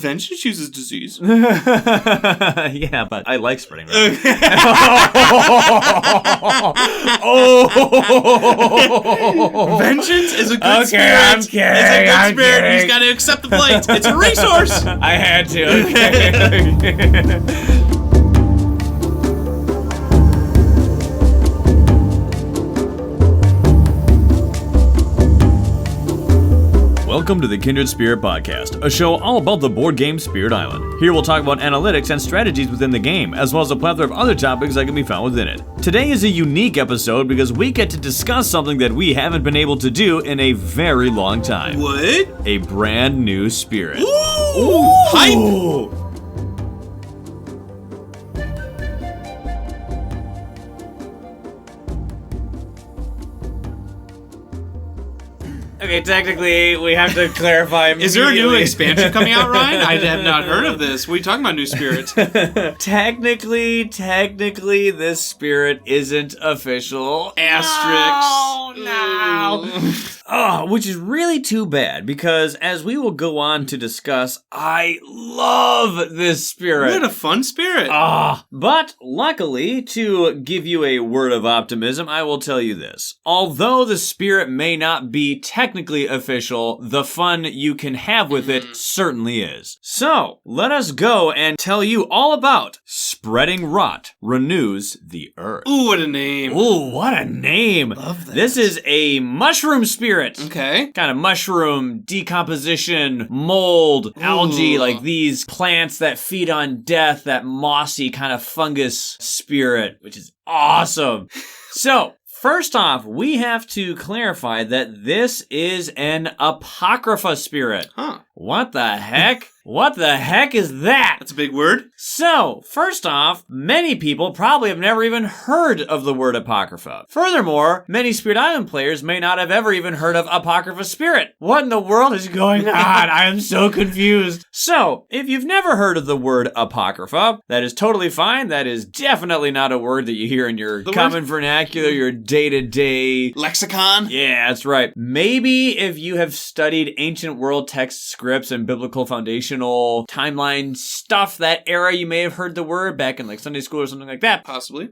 Vengeance uses disease. Yeah, but I like spreading rot. Vengeance is a good spirit. I'm kidding. It's a good I'm spirit. kidding. He's got to accept the blight. It's a resource. I had to. Okay. Welcome to the Kindred Spirit Podcast, a show all about the board game Spirit Island. Here we'll talk about analytics and strategies within the game, as well as a plethora of other topics that can be found within it. Today is a unique episode because we get to discuss something that we haven't been able to do in a very long time. What? A brand new spirit. Ooh! Hype! Okay, technically, we have to clarify Is there a new expansion coming out, Ryan? I have not heard of this. What are you talking about, new spirits? Technically, this spirit isn't official. Asterisks. No. Oh, which is really too bad, because as we will go on to discuss, I love this spirit. What a fun spirit. But luckily, to give you a word of optimism, I will tell you this. Although the spirit may not be technically official, the fun you can have with it certainly is. So, let us go and tell you all about Spreading Rot Renews the Earth. Ooh, what a name. Ooh, what a name. Love that. This is a mushroom spirit. Okay. Kind of mushroom, decomposition, mold, algae, like these plants that feed on death, that mossy kind of fungus spirit, which is awesome. So, first off, we have to clarify that this is an Apocrypha spirit. Huh. What the heck? What the heck is that? That's a big word. So, first off, many people probably have never even heard of the word Apocrypha. Furthermore, many Spirit Island players may not have ever even heard of Apocrypha Spirit. What in the world is going on? I am so confused. So, if you've never heard of the word Apocrypha, that is totally fine. That is definitely not a word that you hear in your common vernacular, your day-to-day lexicon. Yeah, that's right. Maybe if you have studied ancient world text scripts and biblical foundational timeline stuff, that era, you may have heard the word back in like Sunday school or something like that. Possibly.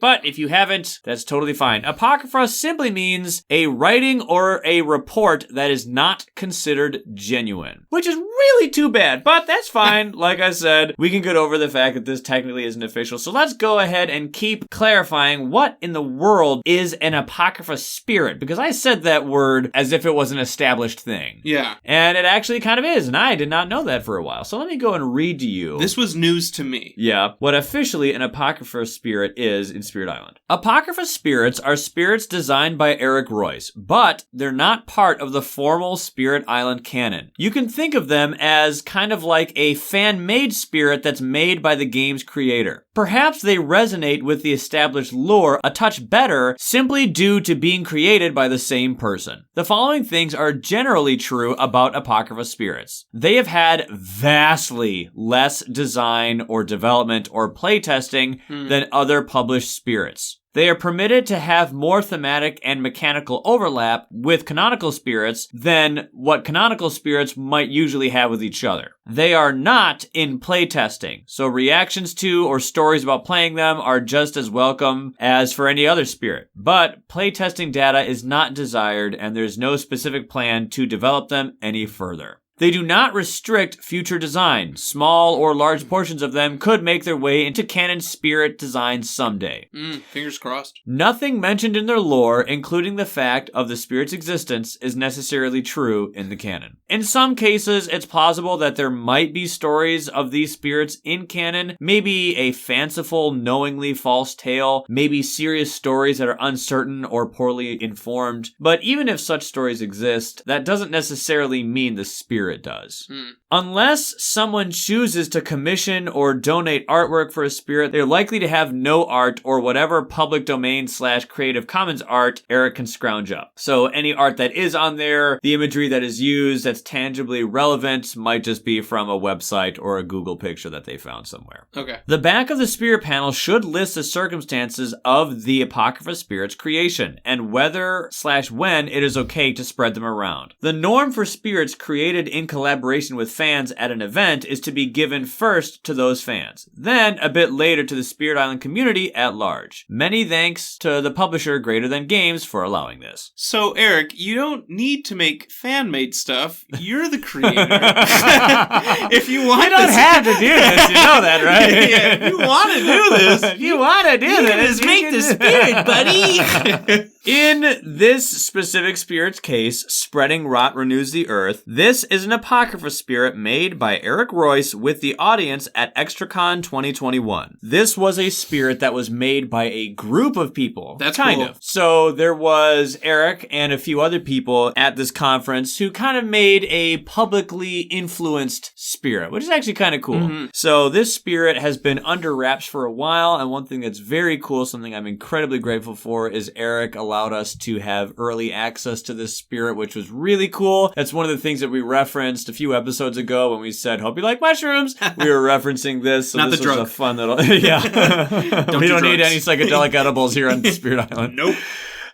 But if you haven't, that's totally fine. Apocrypha simply means a writing or a report that is not considered genuine, which is really too bad, but that's fine. Like I said, we can get over the fact that this technically isn't official. So let's go ahead and keep clarifying what in the world is an Apocrypha spirit, because I said that word as if it was an established thing. Yeah. And it actually kind of is, and I did not know that for a while. So let me go and read to you. This was news to me. Yeah, what officially an Apocrypha spirit is in Spirit Island. Apocrypha spirits are spirits designed by Eric Royce, but they're not part of the formal Spirit Island canon. You can think of them as kind of like a fan-made spirit that's made by the game's creator. Perhaps they resonate with the established lore a touch better simply due to being created by the same person. The following things are generally true about Apocrypha spirits. They have had vastly less design or development or playtesting than other published spirits. They are permitted to have more thematic and mechanical overlap with canonical spirits than what canonical spirits might usually have with each other. They are not in playtesting, so reactions to or stories about playing them are just as welcome as for any other spirit. But playtesting data is not desired, and there's no specific plan to develop them any further. They do not restrict future design. Small or large portions of them could make their way into canon spirit design someday. Fingers crossed. Nothing mentioned in their lore, including the fact of the spirit's existence, is necessarily true in the canon. In some cases, it's plausible that there might be stories of these spirits in canon, maybe a fanciful, knowingly false tale, maybe serious stories that are uncertain or poorly informed. But even if such stories exist, that doesn't necessarily mean the spirit does. Unless someone chooses to commission or donate artwork for a spirit, they're likely to have no art or whatever public domain / Creative Commons art Eric can scrounge up. So any art that is on there, the imagery that is used that's tangibly relevant might just be from a website or a Google picture that they found somewhere. Okay. The back of the spirit panel should list the circumstances of the Apocrypha spirit's creation and whether / when it is okay to spread them around. The norm for spirits created in collaboration with fans at an event is to be given first to those fans, then a bit later to the Spirit Island community at large. Many thanks to the publisher Greater Than Games for allowing this. So, Eric, you don't need to make fan-made stuff. You're the creator. If you want, you don't have to do this. You know that, right? Yeah, if you want to do this, if you want to do this, make the spirit, buddy. In this specific spirit's case, Spreading Rot Renews the Earth, this is an Apocrypha spirit made by Eric Royce with the audience at ExtraCon 2021. This was a spirit that was made by a group of people. That's kind cool. of. So there was Eric and a few other people at this conference who kind of made a publicly influenced spirit, which is actually kind of cool. Mm-hmm. So this spirit has been under wraps for a while, and one thing that's very cool, something I'm incredibly grateful for, is Eric allowed us to have early access to this spirit, which was really cool. That's one of the things that we referenced a few episodes ago when we said, hope you like mushrooms. We were referencing this, so Not this the was drug. a fun little... yeah. We don't need any psychedelic edibles here on Spirit Island. Nope.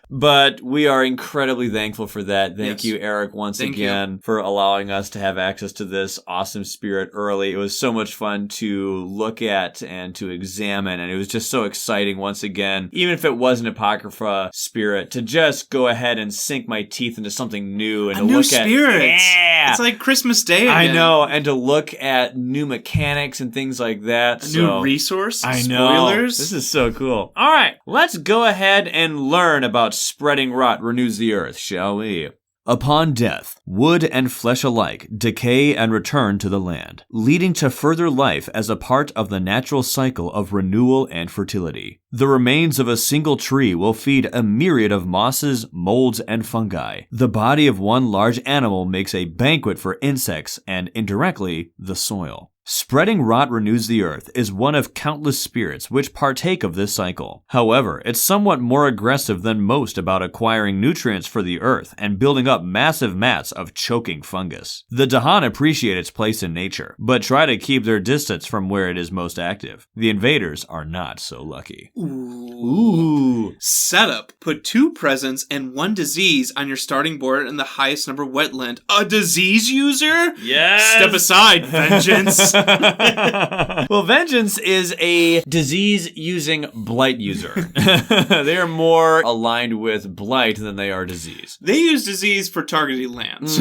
But we are incredibly thankful for that. Thank Yes. you, Eric, once Thank again, for allowing us to have access to this awesome spirit early. It was so much fun to look at and to examine, and it was just so exciting once again, even if it was an Apocrypha spirit, to just go ahead and sink my teeth into something new and A to new look spirit. at... Yeah! It's like Christmas Day again. I know, and to look at new mechanics and things like that. A new resource. I know. Spoilers. This is so cool. All right, let's go ahead and learn about Spreading Rot Renews the Earth, shall we? Upon death, wood and flesh alike decay and return to the land, leading to further life as a part of the natural cycle of renewal and fertility. The remains of a single tree will feed a myriad of mosses, molds, and fungi. The body of one large animal makes a banquet for insects and, indirectly, the soil. Spreading Rot Renews the Earth is one of countless spirits which partake of this cycle. However, it's somewhat more aggressive than most about acquiring nutrients for the earth and building up massive mats of choking fungus. The Dahan appreciate its place in nature, but try to keep their distance from where it is most active. The invaders are not so lucky. Ooh. Setup. Put 2 presents and 1 disease on your starting board in the highest number wetland. A disease user? Yes! Step aside, vengeance. Well, Vengeance is a disease-using blight user. They are more aligned with blight than they are disease. They use disease for targeting lands.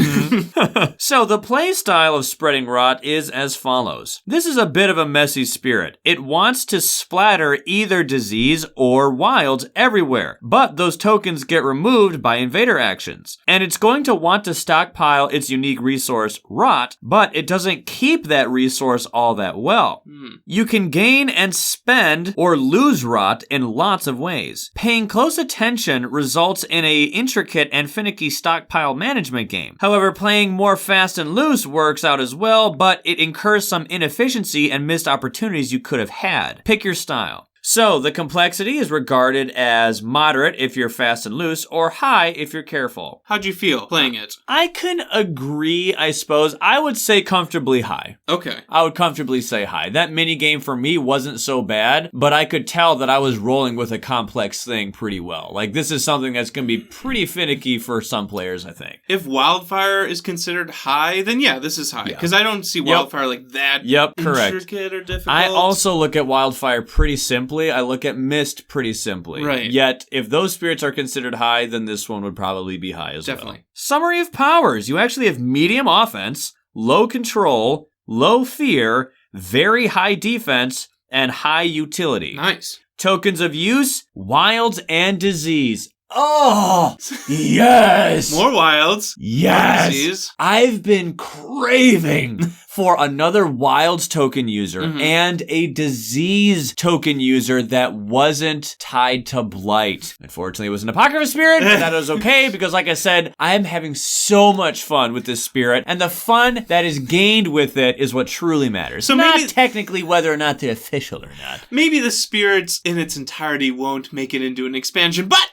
So the play style of Spreading Rot is as follows. This is a bit of a messy spirit. It wants to splatter either disease or wilds everywhere, but those tokens get removed by invader actions. And it's going to want to stockpile its unique resource, Rot, but it doesn't keep that resource all that well. You can gain and spend or lose Rot in lots of ways. Paying close attention results in a intricate and finicky stockpile management game. However, playing more fast and loose works out as well, but it incurs some inefficiency and missed opportunities you could have had. Pick your style. So, the complexity is regarded as moderate if you're fast and loose, or high if you're careful. How'd you feel playing it? I can agree, I suppose. I would say comfortably high. Okay. I would comfortably say high. That minigame for me wasn't so bad, but I could tell that I was rolling with a complex thing pretty well. Like, this is something that's going to be pretty finicky for some players, I think. If Wildfire is considered high, then yeah, this is high. Because I don't see Wildfire like that correct. intricate or difficult. I also look at Wildfire pretty simply. I look at Mist pretty simply. Right. Yet, if those spirits are considered high, then this one would probably be high as well. Definitely. Summary of powers. You actually have medium offense, low control, low fear, very high defense, and high utility. Nice. Tokens of use, wilds, and disease. Oh, yes. More wilds. Yes. More disease. I've been craving for another wilds token user and a disease token user that wasn't tied to blight. Unfortunately, it was an Apocrypha spirit, but that was okay because, like I said, I'm having so much fun with this spirit, and the fun that is gained with it is what truly matters. So not maybe, technically whether or not they're official or not. Maybe the spirits in its entirety won't make it into an expansion, but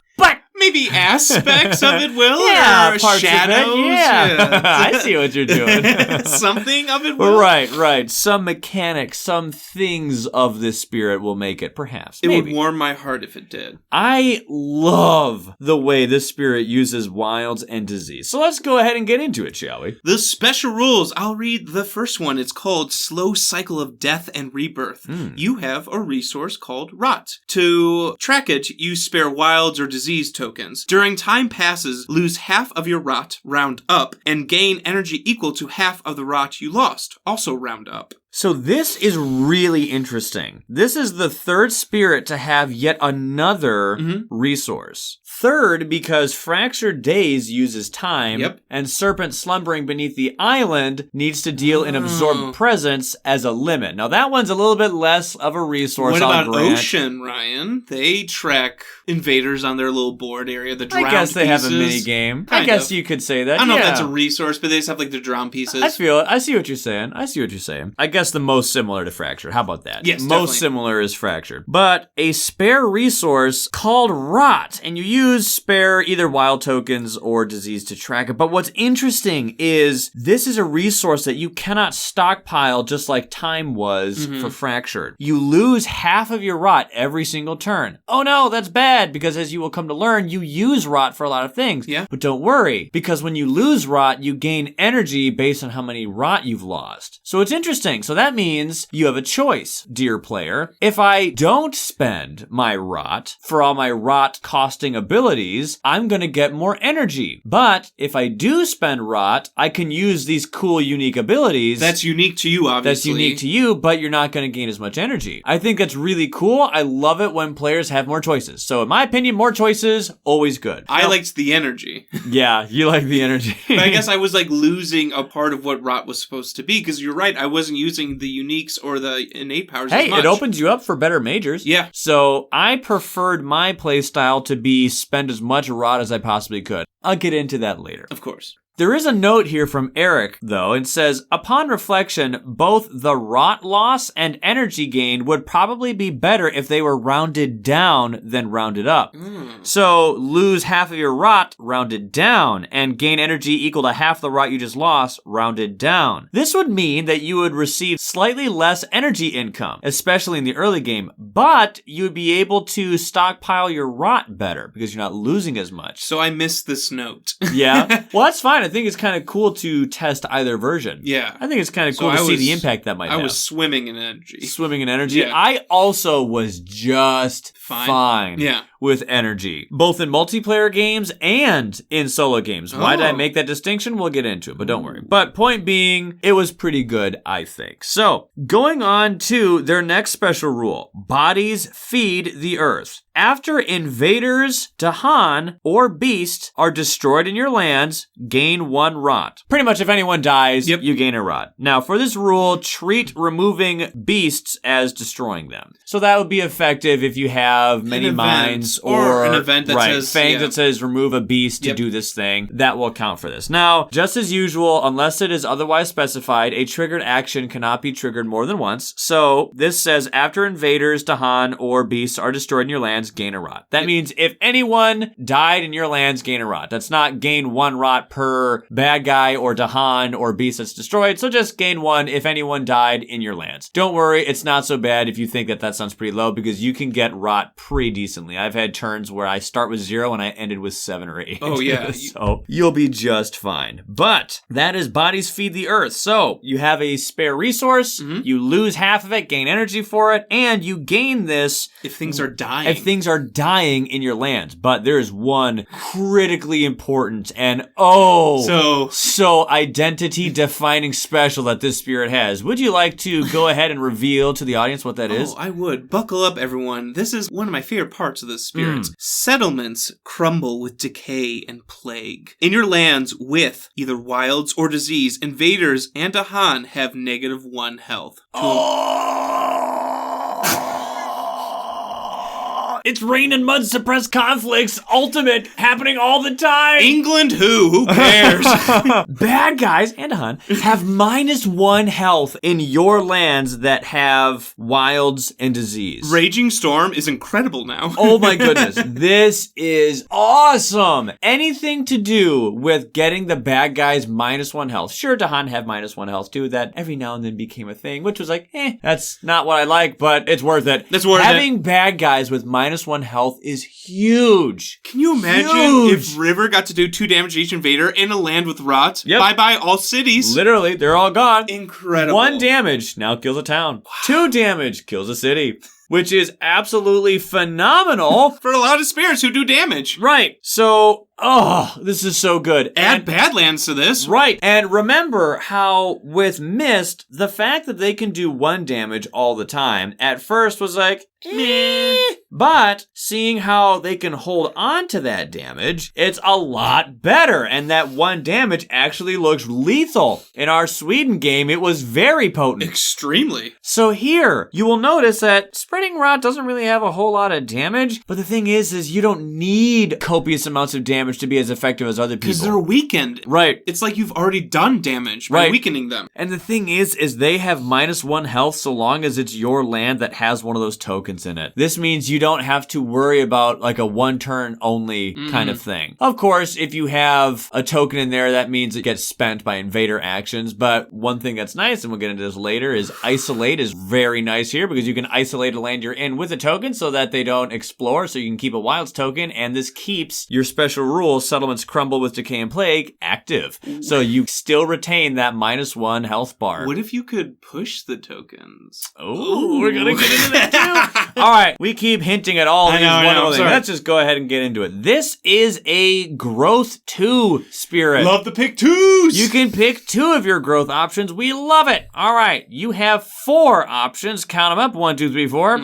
Maybe aspects of it will, Yeah, or parts shadows. of it. Yeah. I see what you're doing. Something of it will. Right. Some mechanics, some things of this spirit will make it, perhaps. It Maybe. would warm my heart if it did. I love the way this spirit uses wilds and disease. So let's go ahead and get into it, shall we? The special rules. I'll read the first one. It's called Slow Cycle of Death and Rebirth. You have a resource called Rot. To track it, you spare wilds or disease tokens. During time passes, lose half of your Rot, round up, and gain energy equal to half of the Rot you lost, also round up. So this is really interesting. This is the third spirit to have yet another resource. Third, because Fractured Days uses time, and Serpent Slumbering Beneath the Island needs to deal in Absorbed Presence as a limit. Now that one's a little bit less of a resource, What I'll about grant. Ocean, Ryan? They track invaders on their little board area, the drowned I guess they have a pieces. mini game. I Kind guess of. you could say that. I don't know if that's a resource, but they just have like the drowned pieces. I feel it. I see what you're saying. I guess the most similar to Fractured. How about that? Yes, most definitely. similar is Fractured. But a spare resource called Rot, and you use spare either wild tokens or disease to track it. But what's interesting is this is a resource that you cannot stockpile just like time was for Fractured. You lose half of your Rot every single turn. Oh no, that's bad, because as you will come to learn, you use Rot for a lot of things. Yeah. But don't worry, because when you lose Rot, you gain energy based on how many Rot you've lost. So it's interesting. So that means you have a choice, dear player. If I don't spend my Rot for all my Rot costing abilities, I'm going to get more energy. But if I do spend Rot, I can use these cool, unique abilities. That's unique to you, obviously. That's unique to you, but you're not going to gain as much energy. I think that's really cool. I love it when players have more choices. So in my opinion, more choices, always good. I liked the energy. Yeah, you like the energy. But I guess I was like losing a part of what Rot was supposed to be, because you're right, I wasn't using the uniques or the innate powers as Hey, much. it opens you up for better majors. Yeah. So I preferred my playstyle to be spend as much Rot as I possibly could. I'll get into that later. Of course. There is a note here from Eric, though. It says, upon reflection, both the Rot loss and energy gain would probably be better if they were rounded down than rounded up. So lose half of your Rot, rounded down, and gain energy equal to half the Rot you just lost, rounded down. This would mean that you would receive slightly less energy income, especially in the early game, but you would be able to stockpile your Rot better because you're not losing as much. So I missed this note. Yeah. Well, that's fine. I think it's kind of cool to test either version. Yeah. I think it's kind of cool to see the impact that might have. I was swimming in energy. Swimming in energy. Yeah. I also was just fine Yeah. with energy, both in multiplayer games and in solo games. Why did I Oh. make that distinction? We'll get into it, but don't worry. But point being, it was pretty good, I think. So, going on to their next special rule. Bodies feed the earth. After invaders, Dahan, or beasts are destroyed in your lands, gain 1 Rot. Pretty much if anyone dies, you gain a Rot. Now, for this rule, treat removing beasts as destroying them. So that would be effective if you have many event, mines or an event that says, fangs yeah. that says remove a beast to do this thing. That will count for this. Now, just as usual, unless it is otherwise specified, a triggered action cannot be triggered more than once. So this says after invaders, Dahan, or beasts are destroyed in your lands, gain a Rot. That means if anyone died in your lands, gain a Rot. That's not gain 1 Rot per bad guy or Dahan or beast that's destroyed. So just gain 1 if anyone died in your lands. Don't worry, it's not so bad if you think that sounds pretty low, because you can get Rot pretty decently. I've had turns where I start with 0 and I ended with 7 or 8. Oh, yeah. So you'll be just fine. But that is bodies feed the earth. So you have a spare resource, you lose half of it, gain energy for it, and you gain this If things are dying. if things are dying in your lands. But there is one critically important and so identity defining special that this spirit has. Would you like to go ahead and reveal to the audience what that is? Oh, I would. Buckle up, everyone. This is one of my favorite parts of the spirits. Settlements crumble with decay and plague. In your lands with either wilds or disease, invaders and Dahan have -1 health. It's rain and mud suppressed conflicts, ultimate, happening all the time. England who? Who cares? Bad guys, and Hun, have -1 health in your lands that have wilds and disease. Raging Storm is incredible now. Oh my goodness. This is awesome. Anything to do with getting the bad guys -1 health. Sure, Dahan have -1 health too. That every now and then became a thing, which was like, that's not what I like, but it's worth it. That's worth Having bad guys with -1 health is huge. Can you imagine if River got to do 2 damage to each invader in a land with rot? Yep. Bye-bye all cities. Literally, they're all gone. Incredible. 1 damage, now kills a town. Wow. 2 damage, kills a city. Which is absolutely phenomenal. For a lot of spirits who do damage. Right. So, this is so good. Add Badlands to this. Right. And remember how with Mist, the fact that they can do 1 damage all the time at first was like, meh. But seeing how they can hold on to that damage, it's a lot better. And that 1 damage actually looks lethal. In our Sweden game, it was very potent. Extremely. So here, you will notice that Spreading Rot doesn't really have a whole lot of damage. But the thing is you don't need copious amounts of damage to be as effective as other people. Because they're weakened. Right. It's like you've already done damage by weakening them. And the thing is they have -1 health so long as it's your land that has one of those tokens in it. This means you don't have to worry about like a 1 turn only kind of thing. Of course, if you have a token in there, that means it gets spent by invader actions. But one thing that's nice, and we'll get into this later, is Isolate is very nice here because you can isolate a land you're in with a token so that they don't explore, so you can keep a wilds token, and this keeps your special rule, Settlements Crumble with Decay and Plague, active. So you still retain that -1 health bar. What if you could push the tokens? Oh, we're gonna get into that too. All right, we keep hinting at all these wonderful things. Let's just go ahead and get into it. This is a growth 2 spirit. Love to pick 2s. You can pick 2 of your growth options. We love it. All right, you have 4 options. Count them up. 1, 2, 3, 4.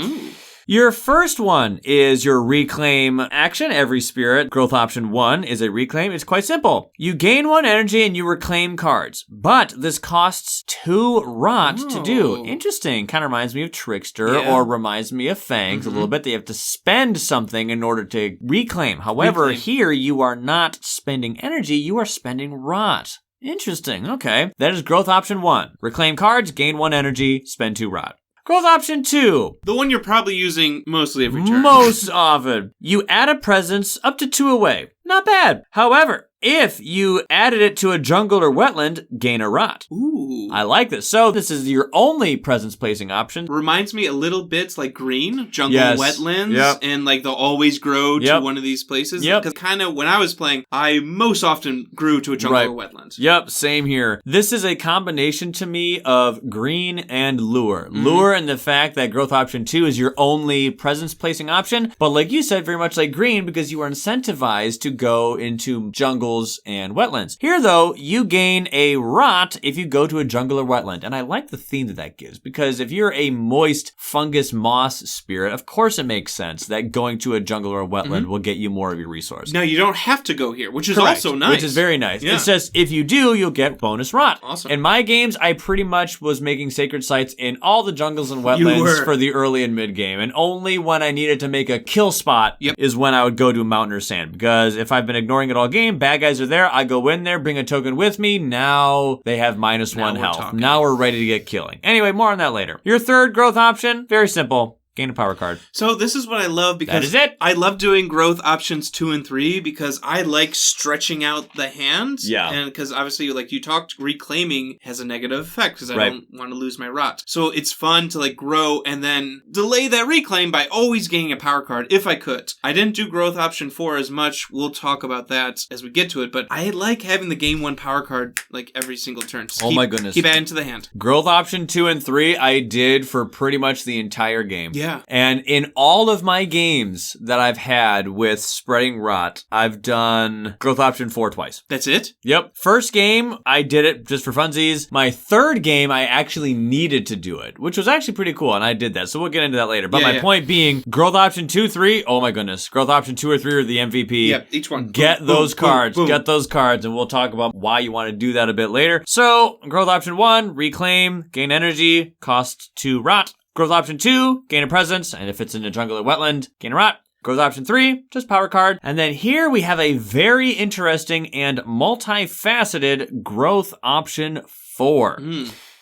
Your first one is your reclaim action. Every spirit, growth option 1 is a reclaim. It's quite simple. You gain 1 energy and you reclaim cards, but this costs 2 rot to do. Interesting. Kind of reminds me of Trickster or reminds me of Fangs a little bit. They have to spend something in order to reclaim. However, here you are not spending energy, you are spending rot. Interesting. Okay. That is growth option 1. Reclaim cards, gain 1 energy, spend 2 rot. Growth option 2. The one you're probably using mostly every turn. Most often. You add a presence up to 2 away. Not bad. However, if you added it to a jungle or wetland, gain a rot. Ooh. I like this. So this is your only presence placing option. Reminds me a little bit like green, jungle wetlands, and like they'll always grow to one of these places. Because kind of when I was playing, I most often grew to a jungle or wetland. Yep, same here. This is a combination to me of green and lure. Lure and the fact that growth option 2 is your only presence placing option. But like you said, very much like green because you are incentivized to go into jungles and wetlands. Here, though, you gain a rot if you go to a jungle or wetland. And I like the theme that gives, because if you're a moist fungus moss spirit, of course it makes sense that going to a jungle or a wetland will get you more of your resource. Now, you don't have to go here, which is also nice. Which is very nice. Yeah. It's just, if you do, you'll get bonus rot. Awesome. In my games, I pretty much was making sacred sites in all the jungles and wetlands for the early and mid game. And only when I needed to make a kill spot is when I would go to mountain or sand. Because if I've been ignoring it all game, bad guys are there, I go in there, bring a token with me, now they have -1 health. Now we're ready to get killing. Anyway, more on that later. Your third growth option, very simple. Gain a power card. So this is what I love because that is it. I love doing growth options 2 and 3 because I like stretching out the hand. Yeah. And because obviously, like you talked, reclaiming has a negative effect because I don't want to lose my rot. So it's fun to like grow and then delay that reclaim by always gaining a power card if I could. I didn't do growth option 4 as much. We'll talk about that as we get to it. But I like having the game 1 power card like every single turn. Just my goodness. Keep adding to the hand. Growth option 2 and 3 I did for pretty much the entire game. Yeah. And in all of my games that I've had with Spreading Rot, I've done growth option 4 twice. That's it? Yep. First game, I did it just for funsies. My third game, I actually needed to do it, which was actually pretty cool, and I did that. So we'll get into that later. But my point being, growth option 2, 3, oh my goodness. Growth option 2 or 3 are the MVP. Yep, each one. Get those cards. Get those cards, and we'll talk about why you want to do that a bit later. So, growth option 1, reclaim, gain energy, cost 2 rot. Growth option 2, gain a presence, and if it's in a jungle or wetland, gain a rot. Growth option 3, just power card. And then here we have a very interesting and multifaceted growth option 4.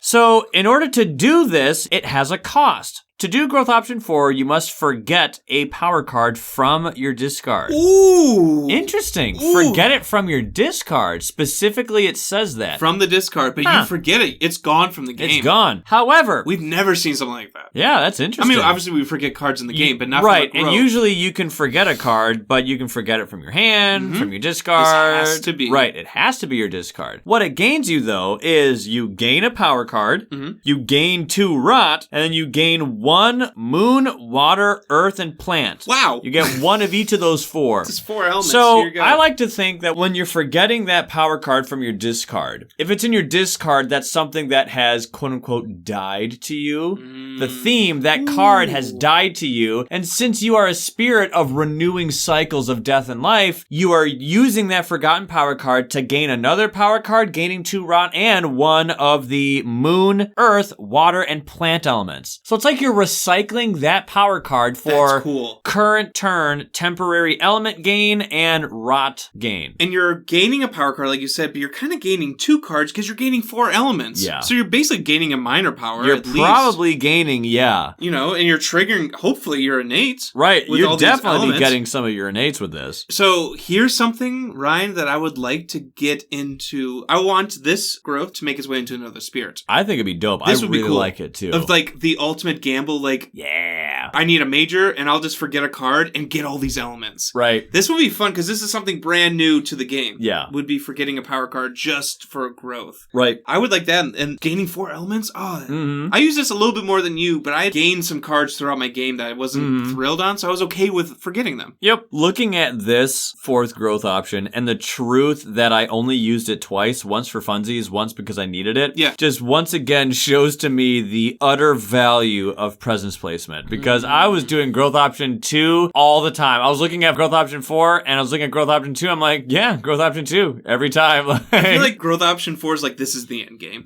So in order to do this, it has a cost. To do growth option 4, you must forget a power card from your discard. Ooh. Interesting. Ooh. Forget it from your discard. Specifically, it says that. From the discard, but you forget it. It's gone from the game. It's gone. However, we've never seen something like that. Yeah, that's interesting. I mean, obviously we forget cards in the game, but not from the growth. And usually you can forget a card, but you can forget it from your hand, from your discard. This has to be. Right, it has to be your discard. What it gains you, though, is you gain a power card, you gain 2 rot, and then you gain 1 moon, water, earth, and plant. Wow. You get 1 of each of those 4. It's 4 elements. So Here you go. I like to think that when you're forgetting that power card from your discard, if it's in your discard, that's something that has quote unquote died to you. The theme, that card has died to you. And since you are a spirit of renewing cycles of death and life, you are using that forgotten power card to gain another power card, gaining 2 rot and 1 of the moon, earth, water, and plant elements. So it's like you're recycling that power card for current turn temporary element gain and rot gain. And you're gaining a power card, like you said, but you're kind of gaining 2 cards because you're gaining 4 elements. Yeah. So you're basically gaining a minor power. You're probably gaining, yeah. You know, and you're triggering, hopefully, your innates. Right. You're definitely elements. getting some of your innates with this. So here's something, Ryan, that I would like to get into. I want this growth to make its way into another spirit. I think it'd be dope. This I would be really cool. like it too. Of like the ultimate gamble, like, yeah, I need a major and I'll just forget a card and get all these elements. Right. This would be fun because this is something brand new to the game. Yeah. Would be forgetting a power card just for growth. Right. I would like that. And gaining 4 elements. Oh, I use this a little bit more than you, but I gained some cards throughout my game that I wasn't thrilled on, so I was okay with forgetting them. Yep. Looking at this 4th growth option and the truth that I only used it twice, once for funsies, once because I needed it, just once again shows to me the utter value of presence placement. Because I was doing growth option 2 all the time. I was looking at growth option 4 and I was looking at growth option 2. I'm like, yeah, growth option 2 every time. I feel like growth option 4 is like, this is the end game.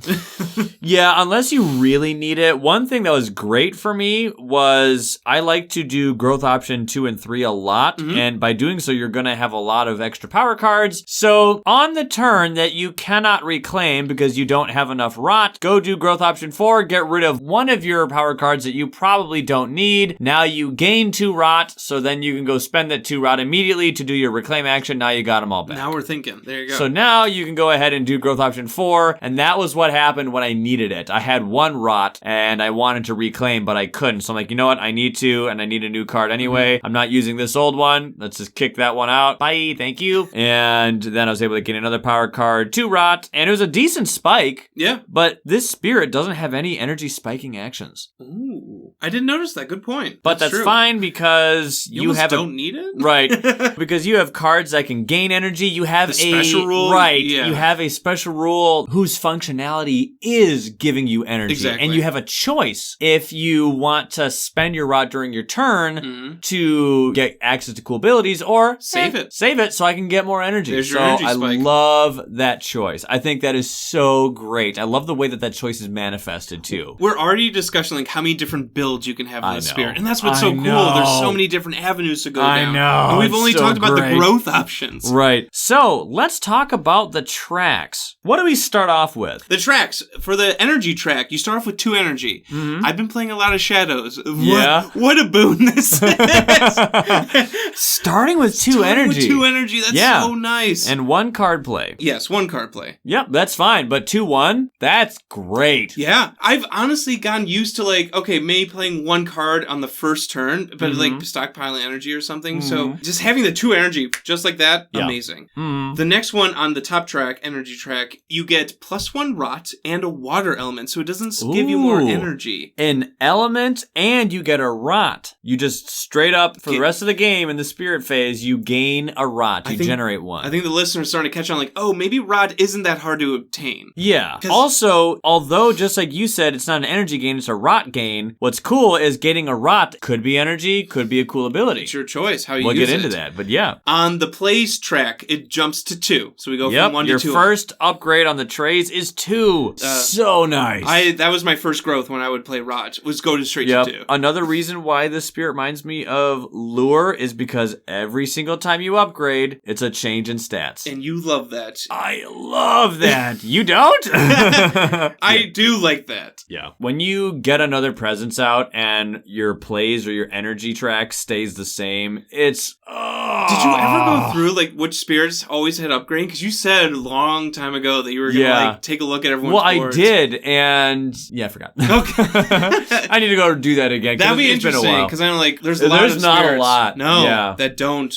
Yeah, unless you really need it. One thing that was great for me was I like to do growth option 2 and 3 a lot. And by doing so, you're going to have a lot of extra power cards. So on the turn that you cannot reclaim because you don't have enough rot, go do growth option 4, get rid of 1 of your power cards that you probably don't need. Now you gain 2 rot, so then you can go spend that 2 rot immediately to do your reclaim action. Now you got them all back. Now we're thinking. There you go. So now you can go ahead and do growth option 4, and that was what happened when I needed it. I had 1 rot, and I wanted to reclaim, but I couldn't. So I'm like, you know what? I need to, and I need a new card anyway. I'm not using this old one. Let's just kick that one out. Bye, thank you. And then I was able to get another power card, 2 rot, and it was a decent spike. Yeah. But this spirit doesn't have any energy spiking actions. Ooh. I didn't notice that. Good point. But that's fine because you don't need it? Right. Because you have cards that can gain energy. You have a special rule. Right. Yeah. You have a special rule whose functionality is giving you energy. Exactly. And you have a choice if you want to spend your rot during your turn to get access to cool abilities or save it. Save it so I can get more energy. There's your energy spike. I love that choice. I think that is so great. I love the way that choice is manifested too. We're already discussing like how many different builds you can have in the spirit. And that's what's so cool. know. There's so many different avenues to go down. I know. And we've only so talked about great. the growth options. Right. So let's talk about the tracks. What do we start off with? The tracks. For the energy track, you start off with 2 energy. I've been playing a lot of shadows. Yeah. What a boon this is. Starting with 2 energy. With 2 energy. That's so nice. And 1 card play. Yes, 1 card play. Yep, that's fine. But 2-1, that's great. Yeah. I've honestly gotten used to like, okay, maybe playing 1 card on the first turn, but like stockpiling energy or something. So just having the 2 energy just like that, amazing. The next one on the top track, energy track, you get +1 rot and a water element. So it doesn't give you more energy. An element and you get a rot. You just straight up for the rest of the game in the spirit phase, you gain a rot. You generate 1. I think the listeners starting to catch on like, oh, maybe rot isn't that hard to obtain. Yeah. Also, although just like you said, it's not an energy gain, it's a rot gain, gain. What's cool is getting a rot could be energy, could be a cool ability. It's your choice how you we'll use it. We'll get into that, but yeah. On the plays track, it jumps to 2. So we go from 1 to 2. Your first upgrade on the trays is 2. So nice. That was my first growth when I would play Rot, was go straight to 2. Another reason why this spirit reminds me of Lure is because every single time you upgrade, it's a change in stats. And you love that. I love that. You don't? I do like that. Yeah. When you get another presence out and your plays or your energy track stays the same, it's... Did you ever go through, like, which spirits always had upgrading? Because you said a long time ago that you were going to, like, take a look at everyone's boards. I did, and... Yeah, I forgot. Okay. I need to go do that again. That'd be interesting, because I'm like, there's not a lot. No, that don't.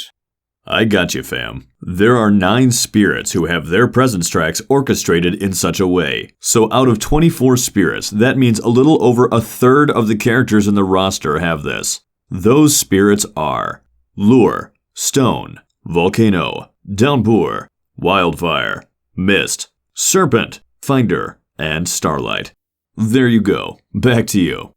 I got you, fam. There are 9 spirits who have their presence tracks orchestrated in such a way. So out of 24 spirits, that means a little over a third of the characters in the roster have this. Those spirits are Lure, Stone, Volcano, Downpour, Wildfire, Mist, Serpent, Finder, and Starlight. There you go. Back to you.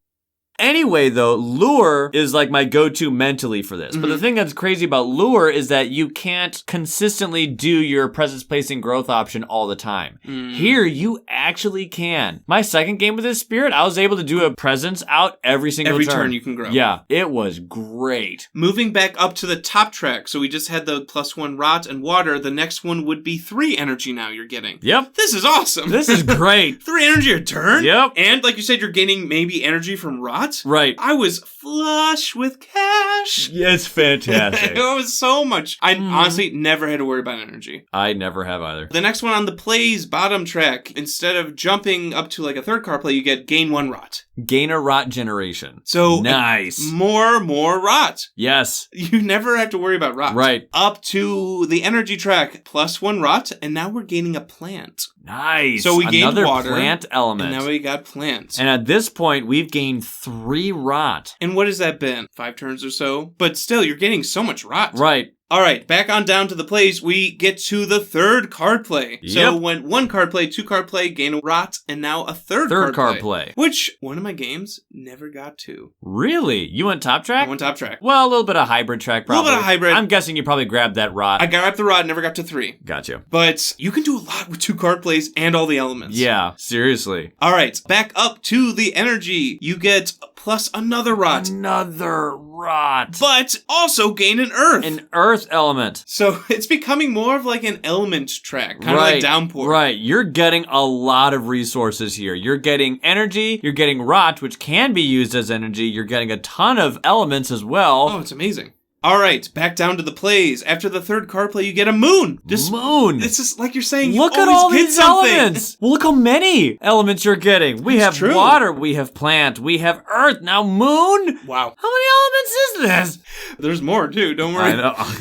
Anyway, though, Lure is like my go-to mentally for this. But the thing that's crazy about Lure is that you can't consistently do your presence placing growth option all the time. Here, you actually can. My second game with this spirit, I was able to do a presence out every single turn. Every turn you can grow. Yeah, it was great. Moving back up to the top track, so we just had the +1 Rot and Water. The next one would be 3 energy now you're getting. Yep. This is awesome. This is great. 3 energy a turn? Yep. And like you said, you're gaining maybe energy from Rot? Right. I was flush with cash. Yeah, it's fantastic. It was so much. I honestly never had to worry about energy. I never have either. The next one on the plays bottom track, instead of jumping up to like a third card play, you get gain 1 Rot. Gain a Rot generation. So nice. More Rot. Yes. You never have to worry about Rot. Right. Up to the energy track, +1 Rot, and now we're gaining a plant. Nice. So we gained another water, plant element. And now we got plants. And at this point, we've gained 3 Rot. And what has that been? 5 turns or so? But still, you're getting so much Rot. Right. All right, back on down to the plays, we get to the third card play. Yep. So when 1 card play, 2 card play, gain a Rot, and now a third card play. Which one of my games never got to. Really? You went top track? I went top track. Well, a little bit of hybrid track probably. A little bit of hybrid. I'm guessing you probably grabbed that Rot. I grabbed the Rot, never got to 3. Gotcha. But you can do a lot with 2 card plays and all the elements. Yeah, seriously. All right, back up to the energy. You get plus another Rot. Another Rot. But also gain an Earth. An Earth element. So it's becoming more of like an element track, kind of like Downpour. Right, you're getting a lot of resources here. You're getting energy, you're getting Rot, which can be used as energy, you're getting a ton of elements as well. Oh, it's amazing. All right, back down to the plays. After the third card play, you get a moon. Moon. It's just like you're saying. Look at all these elements. Well, look how many elements you're getting. We have water, we have plant, we have earth. Now moon. Wow. How many elements is this? There's more too. Don't worry.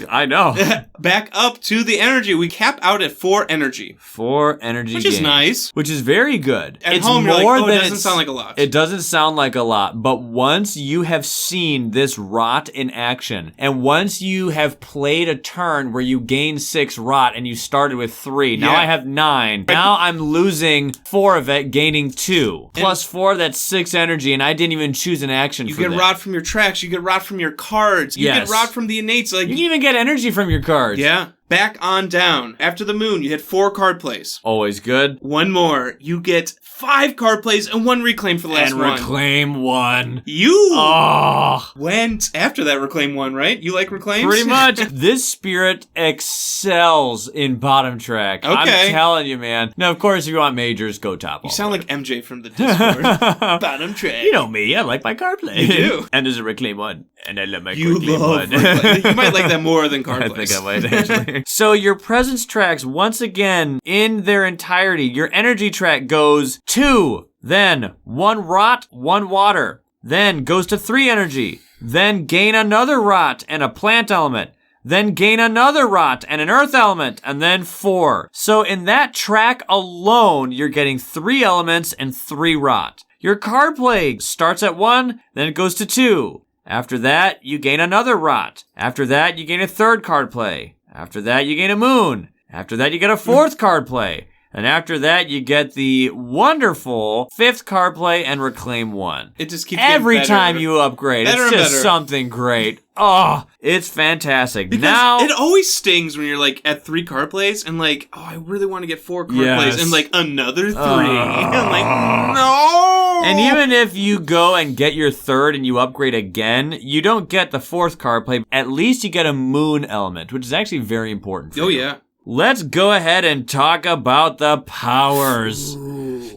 I know. Back up to the energy. We cap out at 4 energy. 4 energy, which is nice. Which is very good. At home, you're like, it doesn't sound like a lot. It doesn't sound like a lot, but once you have seen this Rot in action, and once you have played a turn where you gain 6 Rot and you started with 3, now I have 9. Now I'm losing 4 of it, gaining 2. Plus 4, that's 6 energy, and I didn't even choose an action for that. You get Rot from your tracks, you get Rot from your cards, you get Rot from the innates. Like, you can even get energy from your cards. Yeah. Back on down. After the moon, you hit 4 card plays. Always good. 1 more. You get 5 card plays and 1 reclaim for the last one. And reclaim 1. You went after that reclaim 1, right? You like reclaims? Pretty much. This spirit excels in bottom track. Okay. I'm telling you, man. Now, of course, if you want majors, go top. You sound like MJ from the Discord. Bottom track. You know me. I like my card play. You do. And there's a reclaim 1. And I love my reclaim 1. You might like that more than card plays. I think I might, actually. So your presence tracks, once again, in their entirety, your energy track goes 2, then 1 Rot, 1 water, then goes to 3 energy, then gain another Rot and a plant element, then gain another Rot and an earth element, and then 4. So in that track alone, you're getting 3 elements and 3 Rot. Your card play starts at 1, then it goes to 2. After that, you gain another Rot. After that, you gain a third card play. After that, you gain a moon. After that, you get a 4th card play. And after that, you get the wonderful 5th card play and reclaim 1. It just keeps Every getting better. time you upgrade, Better it's and just better. something great. Oh, it's fantastic. Because now it always stings when you're like at 3 card plays and like, oh, I really want to get 4 card plays and like another 3. I'm like, no. And even if you go and get your 3rd and you upgrade again, you don't get the 4th card play. At least you get a moon element, which is actually very important. Oh yeah. Let's go ahead and talk about the powers.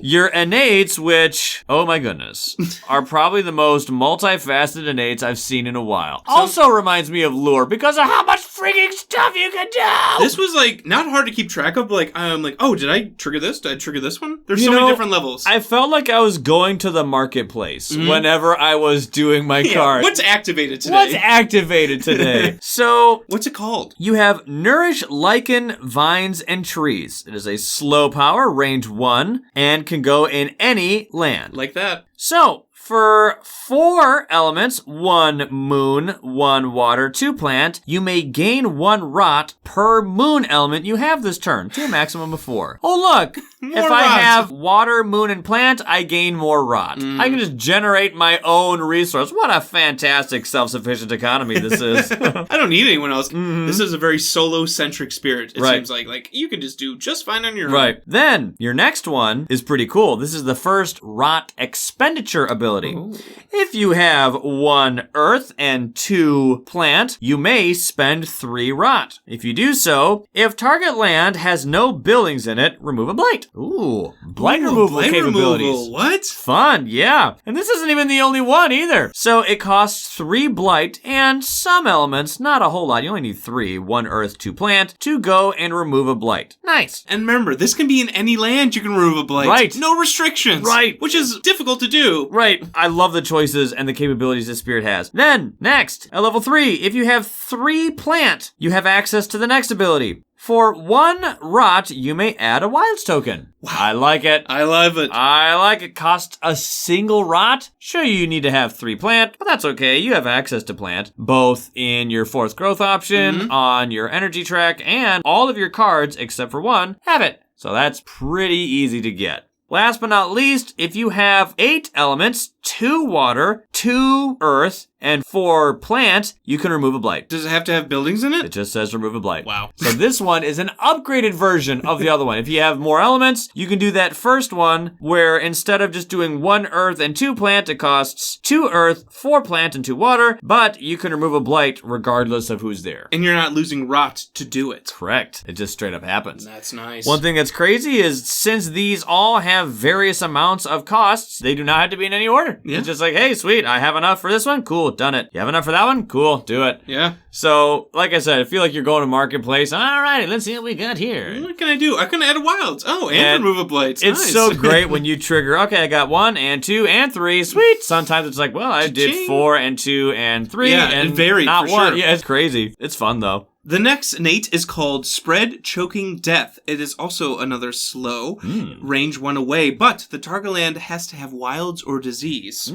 Your innates, which, oh my goodness, are probably the most multifaceted innates I've seen in a while. Also reminds me of Lure because of how much freaking stuff you can do. This was like not hard to keep track of. Like I'm like, oh, did I trigger this? Did I trigger this one? There's so many different levels. I felt like I was going to the marketplace whenever I was doing my card. What's activated today? So, what's it called? You have Nourish Lichen, Vines, and Trees. It is a slow power, range 1, and can go in any land. Like that. So, for 4 elements, 1 moon, 1 water, 2 plant, you may gain 1 rot per moon element you have this turn, to a maximum of 4. Oh look, if I have water, moon, and plant, I gain more rot. I can just generate my own resource. What a fantastic self-sufficient economy this is. I don't need anyone else. This is a very solo-centric spirit. It seems like you can just do just fine on your own. Right. Then, your next one is pretty cool. This is the first rot expenditure ability. Ooh. If you have 1 earth and 2 plant, you may spend 3 rot. If you do so, if target land has no buildings in it, remove a blight. Ooh, blight removal capabilities. Removal. What? Fun, yeah. And this isn't even the only one either. So it costs 3 blight and some elements, not a whole lot. You only need 3, 1 earth, 2 plant, to go and remove a blight. Nice. And remember, this can be in any land you can remove a blight. Right. No restrictions. Right. Which is difficult to do. Right. I love the choices and the capabilities this spirit has. Then, next, at level 3, if you have 3 plant, you have access to the next ability. For 1 rot, you may add a wilds token. Wow. I like it. I love it. I like it. Costs a single rot. Sure, you need to have 3 plant, but that's okay. You have access to plant, both in your 4th growth option, on your energy track, and all of your cards, except for 1, have it. So that's pretty easy to get. Last but not least, if you have 8 elements, 2 water, 2 earth, and 4 plant, you can remove a blight. Does it have to have buildings in it? It just says remove a blight. Wow. So this one is an upgraded version of the other one. If you have more elements, you can do that first one where instead of just doing 1 earth and 2 plant, it costs 2 earth, 4 plant, and 2 water, but you can remove a blight regardless of who's there. And you're not losing rot to do it. Correct. It just straight up happens. That's nice. One thing that's crazy is since these all have various amounts of costs, they do not have to be in any order. Yeah. It's just like, hey, sweet, I have enough for this one? Cool, done it. You have enough for that one? Cool, do it. Yeah. So, like I said, I feel like you're going to marketplace. All right, let's see what we got here. What can I do? I can add a wilds. Oh, and remove a blight. It's nice. so great when you trigger, okay, I got 1 and 2 and 3. Sweet. Sometimes it's like, well, I did 4 and 2 and 3 and it varied, not for 1. sure. Yeah, it's crazy. It's fun, though. The next innate is called Spread Choking Death. It is also another slow, range 1 away, but the target land has to have wilds or disease.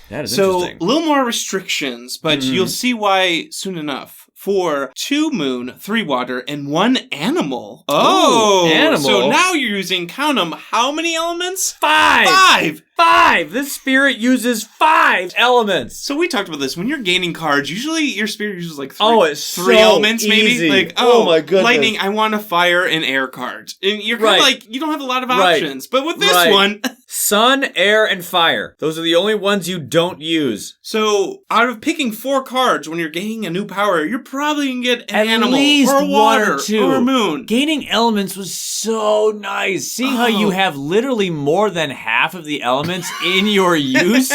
That is So, interesting. a little more restrictions, but you'll see why soon enough. For 2 moon, 3 water, and 1 animal. Oh, animal. So now you're using, count them, how many elements? 5! 5! This spirit uses 5 elements. So we talked about this. When you're gaining cards, usually your spirit uses like 3, it's 3 so elements, easy. maybe. Like, Oh my goodness. lightning, I want a fire and air card. And you're kind of like, you don't have a lot of options. But with this one... Sun, air, and fire. Those are the only ones you don't use. So, out of picking 4 cards when you're gaining a new power, you're probably going to get an At animal, least or a water, 1 or 2. or a moon. Gaining elements was so nice. Seeing how you have literally more than half of the elements in your use.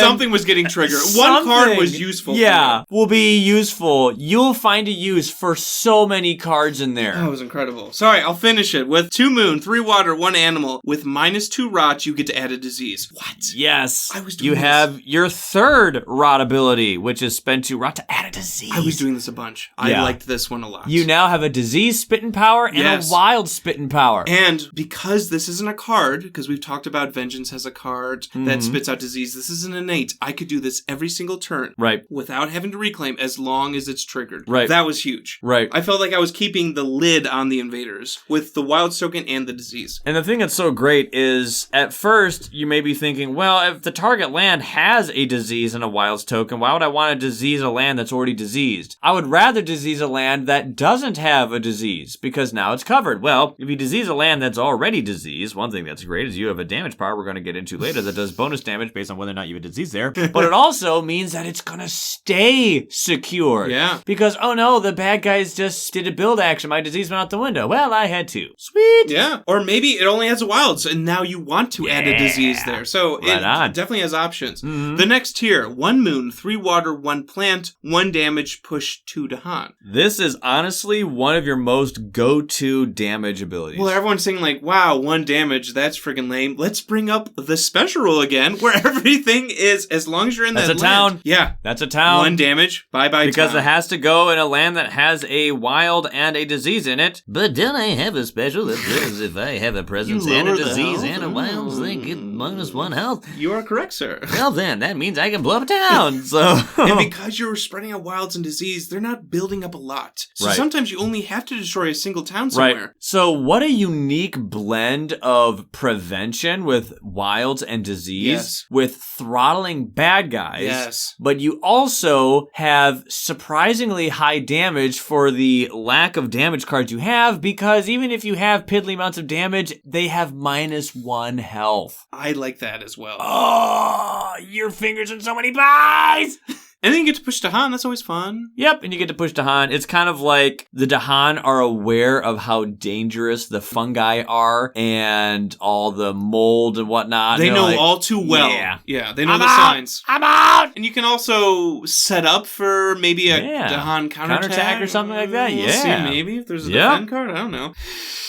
Something was getting triggered. 1 card was useful. Yeah, will be useful. You'll find a use for so many cards in there. That was incredible. Sorry, I'll finish it. With 2 moon, 3 water, 1 animal, with -2 rot, you get to add a disease. What? Yes. I was doing You this. have your 3rd rot ability, which is spend 2 rot to add a disease. I was doing this a bunch. I liked this one a lot. You now have a disease spitting power and a wild spitting power. And because this isn't a card, because we've talked about Vengeance has a card that spits out disease, this is an innate. I could do this every single turn. Right. Without having to reclaim as long as it's triggered. Right. That was huge. Right. I felt like I was keeping the lid on the invaders with the Wilds token and the disease. And the thing that's so great is, at first, you may be thinking, well, if the target land has a disease and a Wilds token, why would I want to disease a land that's already diseased? I would rather disease a land that doesn't have a disease, because now it's covered. Well, if you disease a land that's already diseased, one thing that's great is you have a damage power we're going to get into later that does bonus damage based on whether or not you have a disease there. But it also means that it's going to stay secure. Yeah. Because, oh no, the bad guys just did a build action. My disease went out the window. Well, I had to. Sweet. Yeah. Or maybe it only has a Wilds, and now you want to add a disease there. So Right on. definitely has options. Mm-hmm. The next tier, 1 moon, 3 water, 1 plant, 1 damage, push 2 Dahan. This is honestly one of your most go-to damage abilities. Well, everyone's saying like, wow, 1 damage, that's friggin' lame. Let's bring up the special rule again, where everything is, as long as you're in That's that a town. land. Yeah. That's a town. 1 damage, bye-bye Because town. it has to go in a land that has a wild and a disease in it. But don't I have a special that says if I have a presence You and a lower the disease health? and a wilds, they get -1 health? You are correct, sir. Well then, that means I can blow up a town, so... And because you're spreading out Wilds and disease, they're not building up a lot. So Right. sometimes you only have to destroy a single town Right. somewhere. So what a unique blend of prevention with wilds and disease Yes. with throttling bad guys. Yes. But you also have surprisingly high damage for the lack of damage cards you have, because even if you have piddly amounts of damage, they have -1 health. I like that as well. Oh, your fingers in so many pies! And then you get to push Dahan. That's always fun. Yep, and you get to push Dahan. It's kind of like the Dahan are aware of how dangerous the fungi are and all the mold and whatnot. They They're know like, all too well. Yeah. They know I'm the out. signs. I'm out! And you can also set up for maybe a Yeah. Dahan Counterattack or something like that. We'll Yeah. see, maybe, if there's a Yep. defend card. I don't know.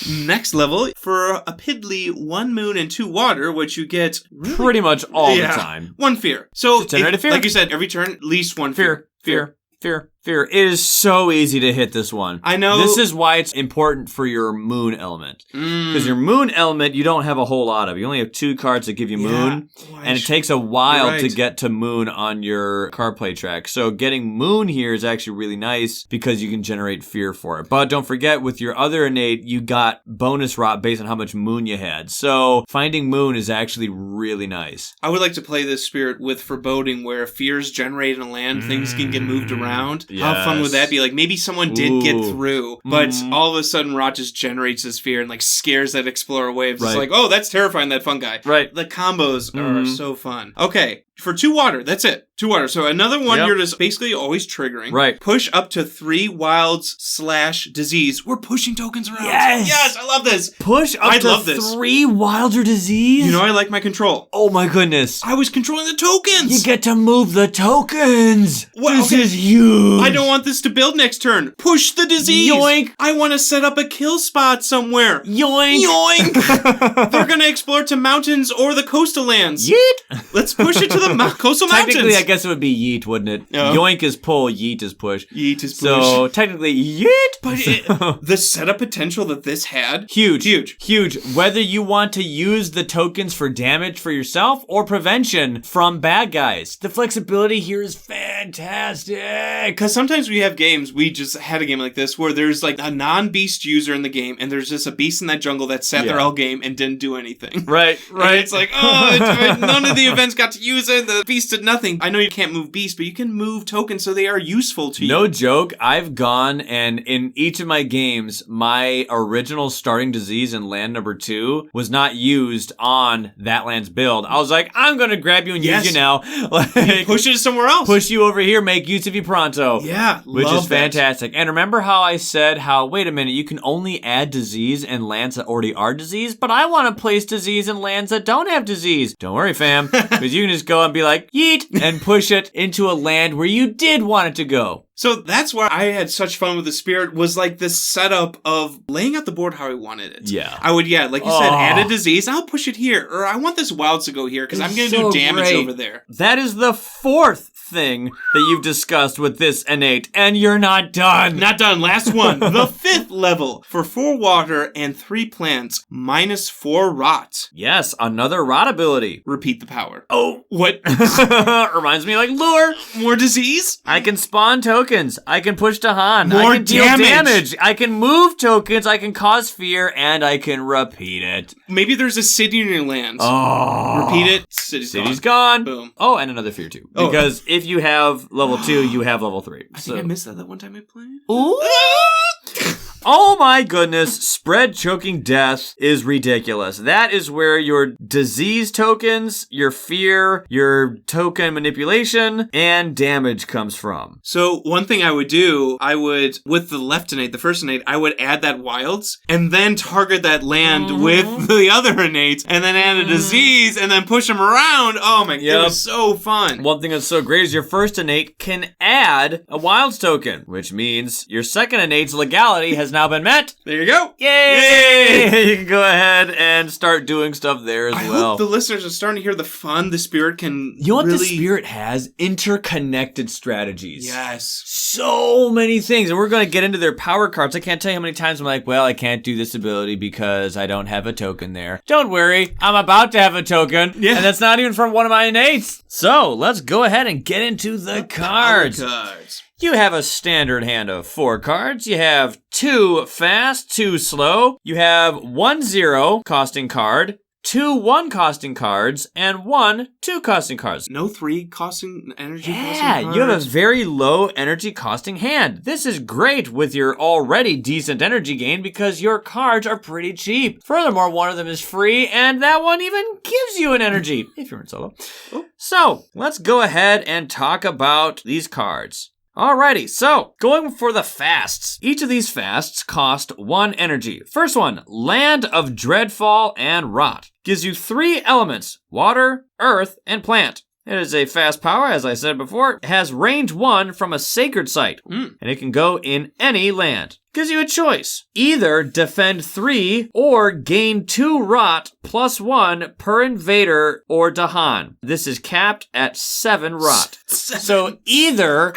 Next level, for a piddly 1 moon and 2 water, which you get Pretty much all the time. 1 fear. So, Just generate a fear. like you said, every turn, at least 1 fear. Fear. It is so easy to hit this one. I know. This is why it's important for your moon element. Because your moon element, you don't have a whole lot of. You only have 2 cards that give you moon. Oh, And it takes a while You're to right. get to moon on your card play track. So getting moon here is actually really nice because you can generate fear for it. But don't forget, with your other innate, you got bonus rot based on how much moon you had. So finding moon is actually really nice. I would like to play this spirit with foreboding, where fears generate in a land, things can get moved around. How fun would that be? Like, maybe someone did get Ooh. through, but all of a sudden Rot just generates this fear and like scares that explorer wave. It's Right. like, oh, that's terrifying, that fungi. Right. The combos are so fun. Okay, for 2 water, that's it. 2 water. So another one Yep. you're just basically always triggering. Right. Push up to 3 wilds / disease. We're pushing tokens around. Yes! Yes, I love this. Push up I to love this. 3 wilder disease? You know I like my control. Oh my goodness. I was controlling the tokens. You get to move the tokens. Well, this okay. is huge. I don't want this to build next turn. Push the disease. Yoink. I want to set up a kill spot somewhere. Yoink. Yoink. They're going to explore to mountains or the coastal lands. Yeet. Let's push it to the coastal mountains. Technically, I guess it would be yeet, wouldn't it? Yeah. Yoink is pull, yeet is push. Yeet is push. So technically, yeet. But the setup potential that this had. Huge. Whether you want to use the tokens for damage for yourself or prevention from bad guys, the flexibility here is fantastic. Because sometimes we have games, we just had a game like this, where there's like a non-beast user in the game, and there's just a beast in that jungle that sat there all game and didn't do anything. Right. And it's like, oh, none of the events got to use it. The beast did nothing. I know you can't move beasts, but you can move tokens, so they are useful to you. No joke, I've gone and in each of my games, my original starting disease in land number 2 was not used on that land's build. I was like, I'm going to grab you and use you now. Like, Push it somewhere else. push you over here, make use of you pronto. Yeah, Which love is fantastic. And remember how I said wait a minute, you can only add disease in lands that already are diseased, but I want to place disease in lands that don't have disease. Don't worry, fam, because you can just go and be like, yeet, and push it into a land where you did want it to go. So that's where I had such fun with the spirit, was like this setup of laying out the board how I wanted it. Yeah. I would, like you said, add a disease, I'll push it here. Or I want this wilds to go here because I'm going to do damage over there. That is the 4th thing that you've discussed with this innate, and you're not done. Not done. Last one. The 5th level. For 4 water and 3 plants, -4 rot. Yes, another rot ability. Repeat the power. Oh, What? reminds me like lure. More disease? I can spawn tokens. I can push to Han. More I can deal damage. damage. I can move tokens. I can cause fear, and I can repeat it. Maybe there's a city in your lands. Oh. Repeat it. City's gone. Boom. Oh, and another fear too. Oh. Because if you have level 2, you have level 3. I think I missed that one time I played. Ooh. Oh my goodness, spread choking death is ridiculous. That is where your disease tokens, your fear, your token manipulation, and damage comes from. So one thing I would do, with the left innate, the first innate, I would add that wilds, and then target that land with the other innate, and then add a disease, and then push them around. Oh my god, it was so fun. One thing that's so great is your first innate can add a wilds token, which means your second innate's legality has now been met. There you go. Yay! You can go ahead and start doing stuff there as I well. hope the listeners are starting to hear the fun the spirit can You know what really... the spirit has? Interconnected strategies. Yes. So many things. And we're going to get into their power cards. I can't tell you how many times I'm like, well, I can't do this ability because I don't have a token there. Don't worry. I'm about to have a token. Yeah. And that's not even from one of my innates. So let's go ahead and get into the cards. Cards. You have a standard hand of 4 cards. You have 2 fast, 2 slow. You have 1 0 costing card, 2 1 costing cards, and 1 2 costing cards. No 3 costing energy costing Yeah, cards. you have a very low energy costing hand. This is great with your already decent energy gain because your cards are pretty cheap. Furthermore, one of them is free, and that one even gives you an energy if you're in solo. So, let's go ahead and talk about these cards. Alrighty, so going for the fasts. Each of these fasts cost 1 energy. First one, Land of Dreadfall and Rot. Gives you 3 elements, water, earth, and plant. It is a fast power, as I said before. It has range 1 from a sacred site, and it can go in any land. Gives you a choice. Either defend 3 or gain 2 rot plus 1 per invader or Dahan. This is capped at 7 rot. So either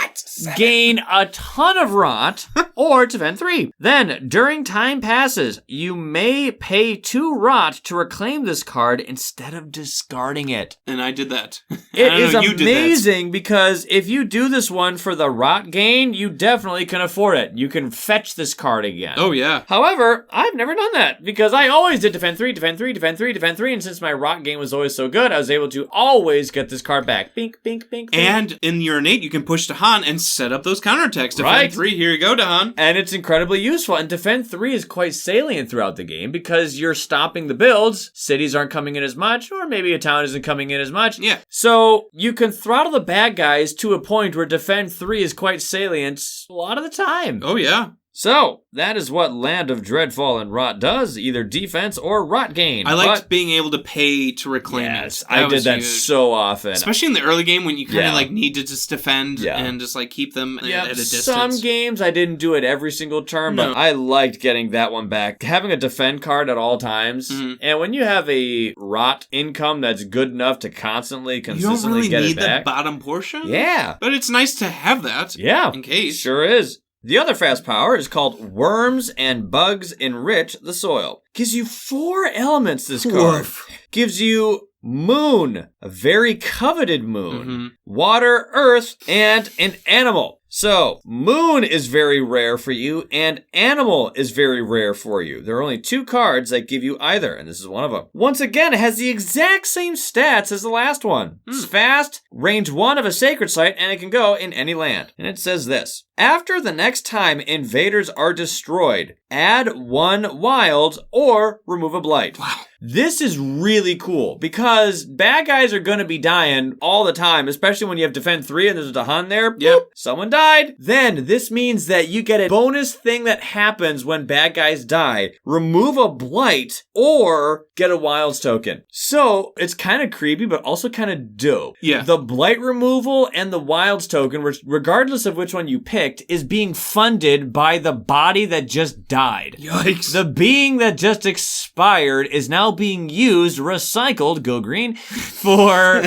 gain a ton of rot or defend 3. Then, during time passes, you may pay 2 rot to reclaim this card instead of discarding it. And I did that. It is amazing because if you do this one for the rot gain, you definitely can afford it. You can fetch this card again. Oh, yeah. However, I've never done that because I always did defend 3, defend 3, defend 3, defend 3, and since my rot gain was always so good, I was able to always get this card back. Bink, bink, bink, bink. And in your innate, you can push Dahan and set up those counterattacks. Defend Right. 3, here you go, Dahan. And it's incredibly useful. And defend 3 is quite salient throughout the game because you're stopping the builds. Cities aren't coming in as much, or maybe a town isn't coming in as much. Yeah. So you can throttle the bad guys to a point where defend 3 is quite salient a lot of the time. Oh, yeah. So, that is what Land of Dreadfall and Rot does, either defense or rot gain. I liked being able to pay to reclaim Yes, it. I did was that huge. so often. Especially in the early game when you kind of Yeah. like need to just defend Yeah. and just like keep them Yeah, at a distance. some games I didn't do it every single turn, No. but I liked getting that one back. Having a defend card at all times, and when you have a rot income that's good enough to constantly, You don't consistently really get need it back. the bottom portion. Yeah. But it's nice to have that. Yeah. In case. Sure is. The other fast power is called Worms and Bugs Enrich the Soil. Gives you 4 elements, this card. Gives you moon, a very coveted moon, water, earth, and an animal. So, moon is very rare for you, and animal is very rare for you. There are only 2 cards that give you either, and this is one of them. Once again, it has the exact same stats as the last one. It's fast, range 1 of a sacred site, and it can go in any land. And it says this. After the next time invaders are destroyed, add 1 wild or remove a blight. Wow. This is really cool because bad guys are going to be dying all the time, especially when you have defend 3 and there's a Dahan there. Yep. Boop, someone died. Then this means that you get a bonus thing that happens when bad guys die. Remove a blight or get a wilds token. So it's kind of creepy, but also kind of dope. Yeah. The blight removal and the wilds token, which regardless of which one you picked, is being funded by the body that just died. Yikes. The being that just expired is now being used, recycled, go green, for or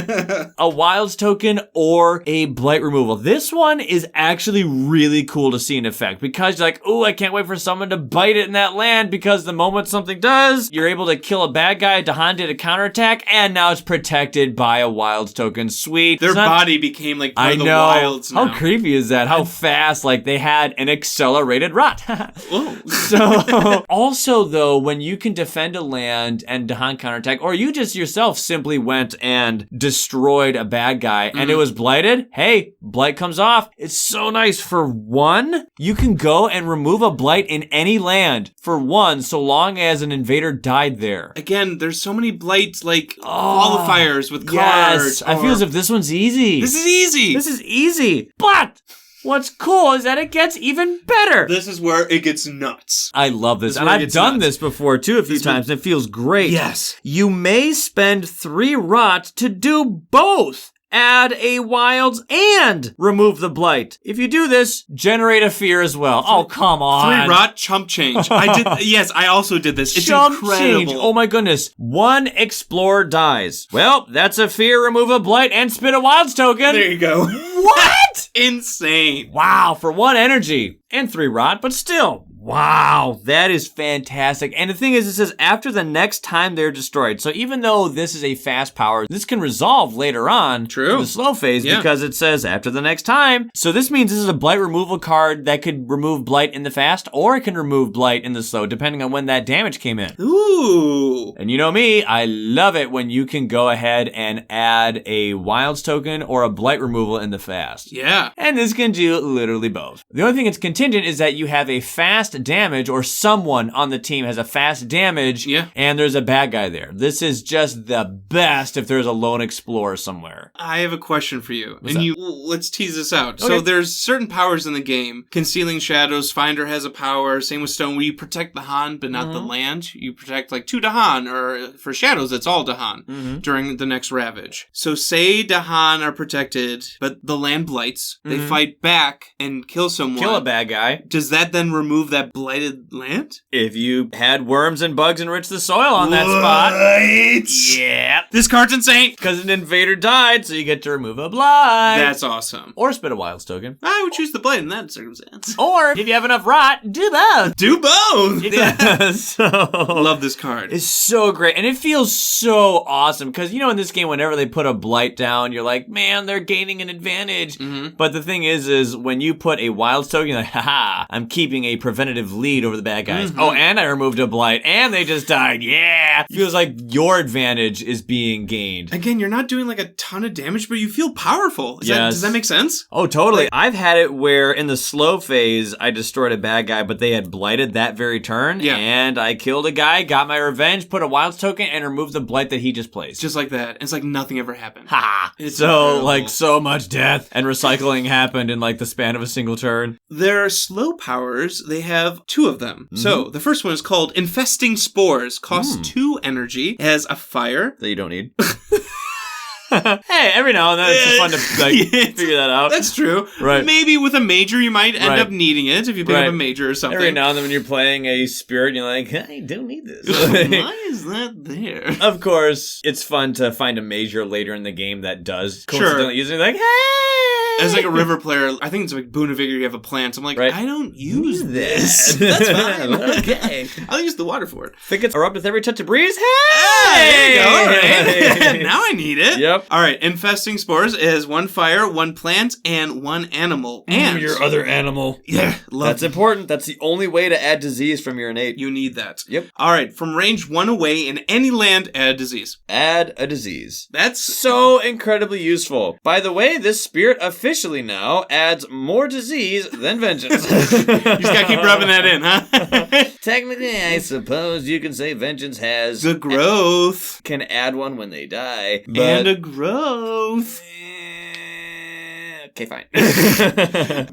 a wilds token or a blight removal. This one is actually really cool to see in effect because you're like, oh, I can't wait for someone to bite it in that land because the moment something does, you're able to kill a bad guy. Dahan did a counterattack and now it's protected by a wilds token. Sweet. Their body became like part I of the know. wilds now. How creepy is that? How fast? Like they had an accelerated rot. Whoa. So also though, when you can defend a land and Dahan counterattack, or you just yourself simply went and destroyed a bad guy and it was blighted, hey, blight comes off. It's so nice. For one, you can go and remove a blight in any land for one, so long as an invader died there. Again, there's so many blights like qualifiers with Yes, cards. I feel as if this one's easy. This is easy. This is easy, but what's cool is that it gets even better. This is where it gets nuts. I love this. And where it I've gets done nuts. this before too a few times and it feels great. Yes. You may spend 3 rot to do both. Add a wilds and remove the blight. If you do this, generate a fear as well. Oh, come on. 3 rot, chump change. I did. Yes, I also did this. It's Chump incredible. change. Oh my goodness. 1 explorer dies. Well, that's a fear, remove a blight, and spit a wilds token. There you go. What? Insane. Wow, for 1 energy and 3 rot, but still. Wow, that is fantastic. And the thing is, it says after the next time they're destroyed. So even though this is a fast power, this can resolve later on. True. In the slow phase because it says after the next time. So this means this is a blight removal card that could remove blight in the fast or it can remove blight in the slow, depending on when that damage came in. Ooh. And you know me, I love it when you can go ahead and add a wilds token or a blight removal in the fast. Yeah. And this can do literally both. The only thing that's contingent is that you have a fast damage or someone on the team has a fast damage and there's a bad guy there. This is just the best if there's a lone explorer somewhere. I have a question for you. What's that? Let's tease this out. Okay. So there's certain powers in the game. Concealing Shadows, Finder has a power. Same with Stone, where you protect the Han, but not the land. You protect like 2 Dahan, or for Shadows, it's all Dahan during the next Ravage. So say Dahan are protected, but the land blights. They fight back and kill someone. Kill a bad guy. Does that then remove that blighted land? If you had worms and bugs enrich the soil on that spot. Yeah. This card's insane. Because an invader died, so you get to remove a blight. That's awesome. Or spit a wilds token. I would choose the blight in that circumstance. Or if you have enough rot, do both. Do both. Yeah. So Love this card. it's so great. And it feels so awesome. Because, you know, in this game, whenever they put a blight down, you're like, man, they're gaining an advantage. But the thing is when you put a wilds token, you're like, haha, I'm keeping a preventative lead over the bad guys. Oh, and I removed a blight. And they just died. Yeah. Feels like your advantage is being gained. Again, you're not doing like a ton of damage, but you feel powerful. Yes. Does that make sense? Oh, totally. I've had it where in the slow phase, I destroyed a bad guy, but they had blighted that very turn. Yeah. And I killed a guy, got my revenge, put a wilds token, and removed the blight that he just placed. Just like that. It's like nothing ever happened. Ha! It's So, incredible. like, so much death and recycling happened in, like, the span of a single turn. Their slow powers, they have 2 of them. So, the first one is called Infesting Spores. Costs 2 energy. It has a fire. That you don't need. Hey, every now and then it's just fun to, like, figure that out. That's true. Right. Maybe with a major, you might end Right. up needing it if you pick Right. up a major or something. Every now and then when you're playing a spirit, you're like, I don't need this. Why is that there? Of course, it's fun to find a major later in the game that does coincidentally use it. Like, hey! As like a river player, I think it's like Boon of Vigor, you have a plant. I'm like, Right. I don't use this. That's fine. Okay. I'll use the water for it. Think it's erupt with every touch of breeze? There you go. All Hey! right. Now I need it. Yep. All right. Infesting Spores is 1 fire, 1 plant, and 1 animal. And your other animal. yeah, love That's important. That's the only way to add disease from your innate. You need that. Yep. All right. From range 1 away in any land, add disease. Add a disease. That's So incredibly useful. By the way, this spirit officially now adds more disease than vengeance. You just gotta keep rubbing that in, huh? Technically, I suppose you can say vengeance has The growth. can add one when they die, but And a growth. okay, fine.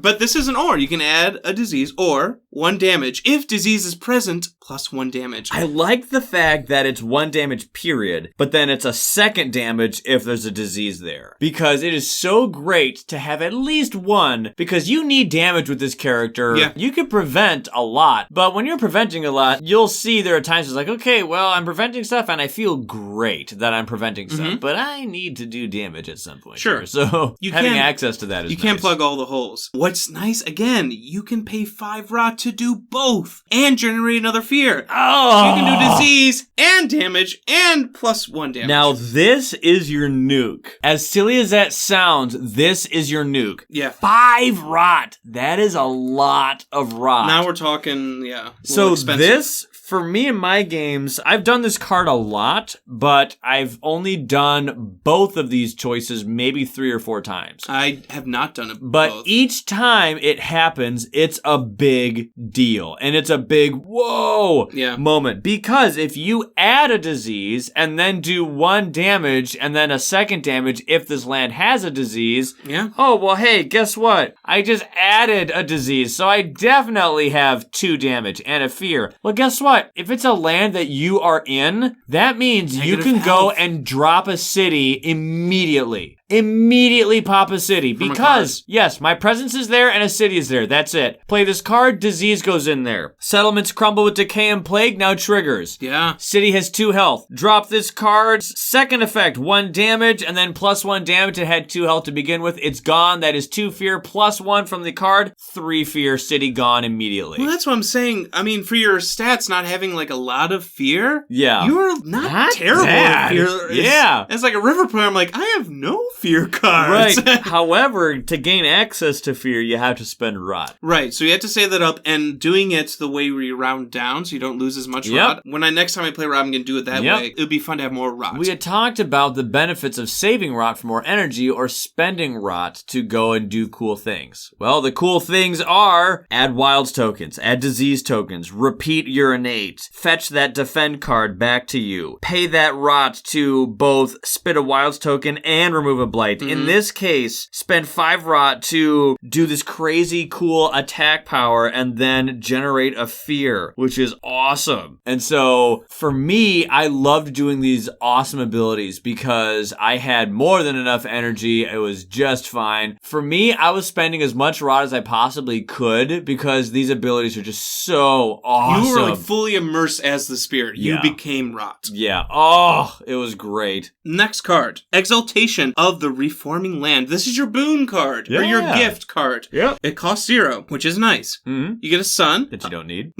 But this is an or. You can add a disease or 1 damage. If disease is present, plus 1 damage. I like the fact that it's 1 damage period, but then it's a 2nd damage if there's a disease there. Because it is so great to have at least 1, because you need damage with this character. Yeah. You can prevent a lot, but when you're preventing a lot, you'll see there are times it's like, okay, well, I'm preventing stuff and I feel great that I'm preventing stuff, but I need to do damage at some point. Sure. Here. So You having can- access to that is You can't nice. plug all the holes. What's nice, again, you can pay 5 rot to do both and generate another fear. Oh! You can do disease and damage and plus 1 damage. Now, this is your nuke. As silly as that sounds, this is your nuke. Yeah. 5 rot. That is a lot of rot. Now we're talking, yeah. a little So expensive. this, for me in my games, I've done this card a lot, but I've only done both of these choices maybe 3 or 4 times. I have not done it But both. each time it happens, it's a big deal. And it's a big, whoa, Yeah. moment. Because if you add a disease and then do 1 damage and then a 2nd damage if this land has a disease, Yeah. oh, well, hey, guess what? I just added a disease, so I definitely have 2 damage and a fear. Well, guess what? If it's a land that you are in, that means you Negative can go health. and drop a city immediately. Immediately pop a city. From a Because, yes, my presence is there and a city is there. That's it. Play this card, disease goes in there. Settlements crumble with decay and plague, now triggers. Yeah. City has 2 health. Drop this card's 2nd effect, 1 damage, and then plus 1 damage. It had 2 health to begin with. It's gone. That is 2 fear plus 1 from the card. 3 fear. City gone immediately. Well, that's what I'm saying. I mean, for your stats not having like a lot of fear, Yeah. you're not Not terrible bad. at fear. Yeah. It's like a river player. I'm like, I have no fear cards. Right. However, to gain access to fear, you have to spend rot. Right, so you have to save that up, and doing it the way we round down so you don't lose as much Yep. rot. When next time I play rot, I'm going to do it that Yep. way. It would be fun to have more rot. We had talked about the benefits of saving rot for more energy or spending rot to go and do cool things. Well, the cool things are add wilds tokens, add disease tokens, repeat urinate, fetch that defend card back to you, pay that rot to both spit a wilds token and remove a blight. In this case, spend 5 rot to do this crazy cool attack power and then generate a fear, which is awesome. And so for me, I loved doing these awesome abilities because I had more than enough energy. It was just fine. For me, I was spending as much rot as I possibly could because these abilities are just so awesome. You were like fully immersed as the spirit. You Yeah. became rot. Yeah. Oh, it was great. Next card, Exaltation of the Reforming Land. This is your boon card, or your Yeah. gift card. Yep. It costs 0, which is nice. Mm-hmm. You get a sun. That you don't need.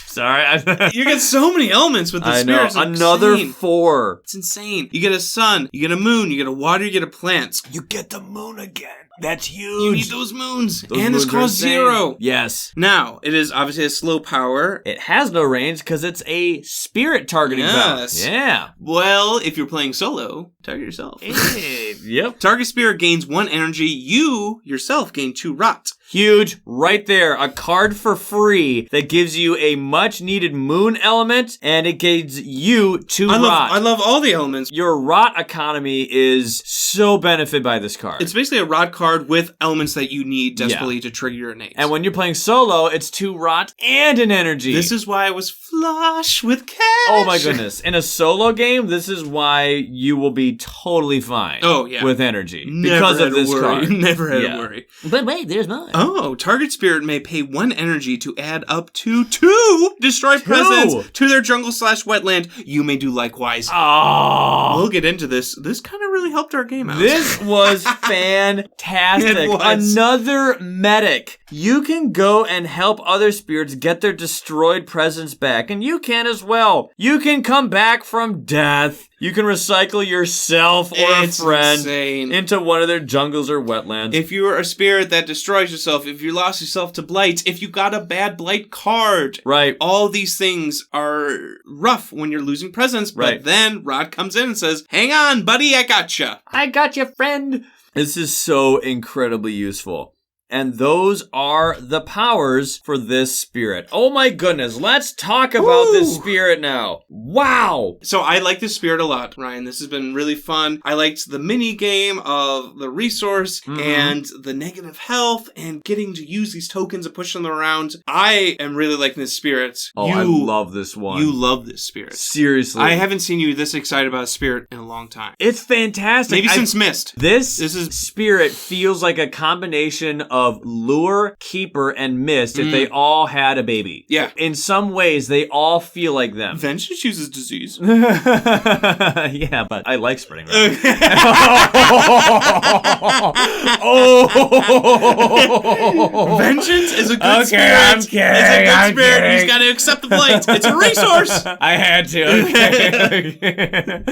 Sorry. You get so many elements with the I spirit. know. It's Another insane. 4. It's insane. You get a sun, you get a moon, you get a water, you get a plant. You get the moon again. That's You need huge. those moons. Those and it's moons are cost insane. 0. Yes. Now, it is obviously a slow power. It has no range because it's a spirit targeting Yes. bout. Yeah. Well, if you're playing solo, target yourself. Yep. Target spirit gains 1 energy. You yourself gain 2 rot. Huge. Right there. A card for free that gives you a much needed moon element and it gives you 2 rot. I love all the elements. Your rot economy is so benefited by this card. It's basically a rot card with elements that you need desperately to trigger your innate. And when you're playing solo, it's 2 rot and an energy. This is why I was flush with cash. Oh my goodness. In a solo game, this is why you will be totally fine Oh, yeah. with energy. Never because had of to this worry. card. Never had Yeah. to worry. But wait, there's more. Oh, target spirit may pay 1 energy to add up to 2 destroy presence to their jungle/wetland. You may do likewise. Oh. We'll get into this. This kind of really helped our game out. This was fantastic. It was. Another medic. You can go and help other spirits get their destroyed presence back, and you can as well. You can come back from death. You can recycle yourself or It's a friend insane. into one of their jungles or wetlands. If you're a spirit that destroys yourself, if you lost yourself to blight, if you got a bad blight card, right. all these things are rough when you're losing presence, but Right. then Rod comes in and says, hang on, buddy, I gotcha. I got you, friend. This is so incredibly useful. And those are the powers for this spirit. Oh my goodness, let's talk about this spirit now. Wow! So I like this spirit a lot, Ryan. This has been really fun. I liked the mini game of the resource and the negative health and getting to use these tokens and push them around. I am really liking this spirit. Oh, I love this one. You love this spirit. Seriously. I haven't seen you this excited about a spirit in a long time. It's fantastic. Maybe since Mist. This is spirit feels like a combination of Lure, Keeper, and Mist if they all had a baby. Yeah. In some ways, they all feel like them. Vengeance uses disease. Yeah, but I like spreading around. Vengeance is a good spirit. I'm kidding. It's a good I'm spirit. kidding. He's got to accept the blight. It's a resource. I had to. Okay.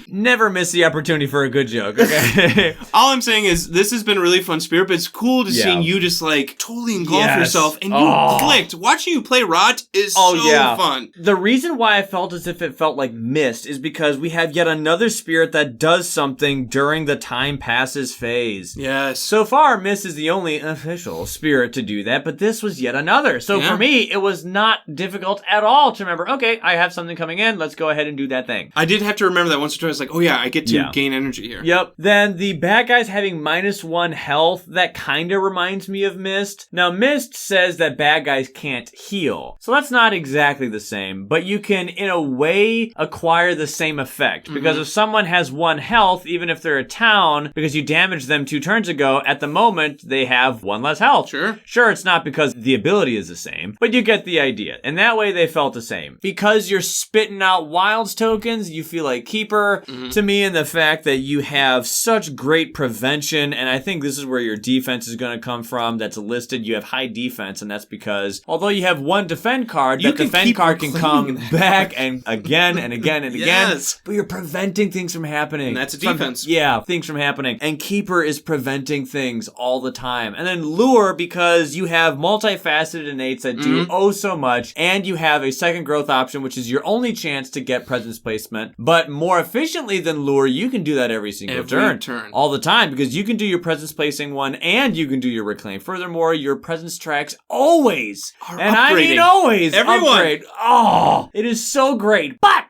Never miss the opportunity for a good joke. Okay. All I'm saying is this has been a really fun spirit, but it's cool to see you just like totally engulf yourself and you clicked. Watching you play Rot is so fun. The reason why I felt as if it felt like Mist is because we have yet another spirit that does something during the time passes phase. Yes. So far, Mist is the only official spirit to do that, but this was yet another. So for me, it was not difficult at all to remember, okay, I have something coming in, let's go ahead and do that thing. I did have to remember that once or twice, like, oh yeah, I get to gain energy here. Yep. Then the bad guys having -1 health, that kind of reminds me of Mist. Now, Mist says that bad guys can't heal. So that's not exactly the same, but you can, in a way, acquire the same effect. Because if someone has 1 health, even if they're a town, because you damaged them 2 turns ago, at the moment, they have 1 less health. Sure, it's not because the ability is the same, but you get the idea. And that way, they felt the same. Because you're spitting out Wilds tokens, you feel like Keeper, to me, and the fact that you have such great prevention, and I think this is where your defense is going to come from, that's listed. You have high defense, and that's because, although you have 1 defend card, that defend card can come back and again and again and again, but you're preventing things from happening. And that's a defense. Things from happening. And Keeper is preventing things all the time. And then Lure, because you have multifaceted innates that do so much, and you have a second growth option, which is your only chance to get presence placement. But more efficiently than Lure, you can do that every single turn. All the time, because you can do your presence placing one and you can do your reclaim. Furthermore, your presence tracks always, and I mean always, upgrade. Oh, it is so great. But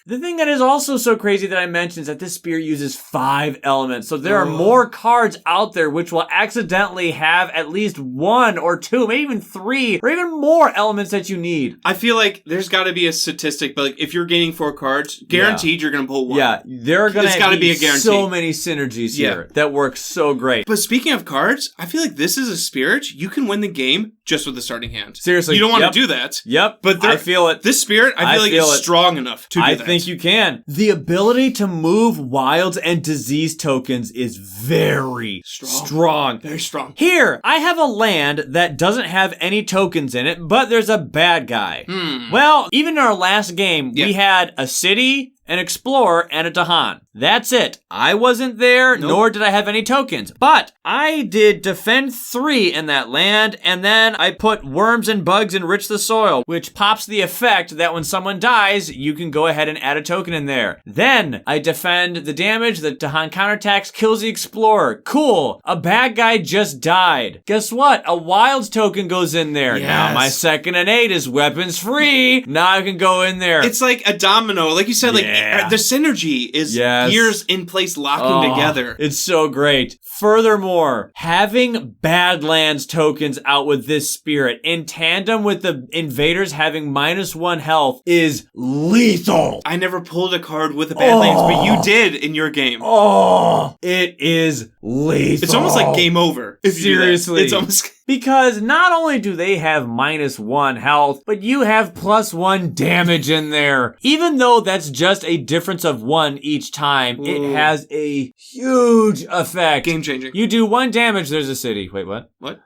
the thing that is also so crazy that I mentioned is that this spear uses 5 elements. So there are more cards out there which will accidentally have at least 1 or 2, maybe even 3, or even more elements that you need. I feel like there's got to be a statistic, but like if you're gaining 4 cards, guaranteed you're going to pull 1. Yeah, there are going to be a guarantee. So many synergies here that work so great. But speaking of cards, I feel like this is a spirit. You can win the game just with the starting hand. Seriously. You don't want to do that. But I feel it. This spirit, I feel like it's strong enough to do that. I think you can. The ability to move wilds and disease tokens is very strong. Very strong. Here, I have a land that doesn't have any tokens in it, but there's a bad guy. Well, even in our last game, we had a city, an explorer, and a Dahan. That's it. I wasn't there, nor did I have any tokens. But I did defend 3 in that land, and then I put worms and bugs enrich the soil, which pops the effect that when someone dies, you can go ahead and add a token in there. Then I defend the damage, the Dahan counterattacks, kills the explorer. Cool. A bad guy just died. Guess what? A wilds token goes in there. Now my second innate is weapons free. Now I can go in there. It's like a domino. Like you said, the synergy is gears in place locking together. It's so great. Furthermore, having Badlands tokens out with this spirit in tandem with the invaders having -1 health is lethal. I never pulled a card with a Badlands, but you did in your game. It is lethal. It's almost like game over. Seriously. It's almost... Because not only do they have -1 health, but you have +1 damage in there. Even though that's just a difference of 1 each time, it has a huge effect. Game changing. You do 1 damage, there's a city. Wait, what? What?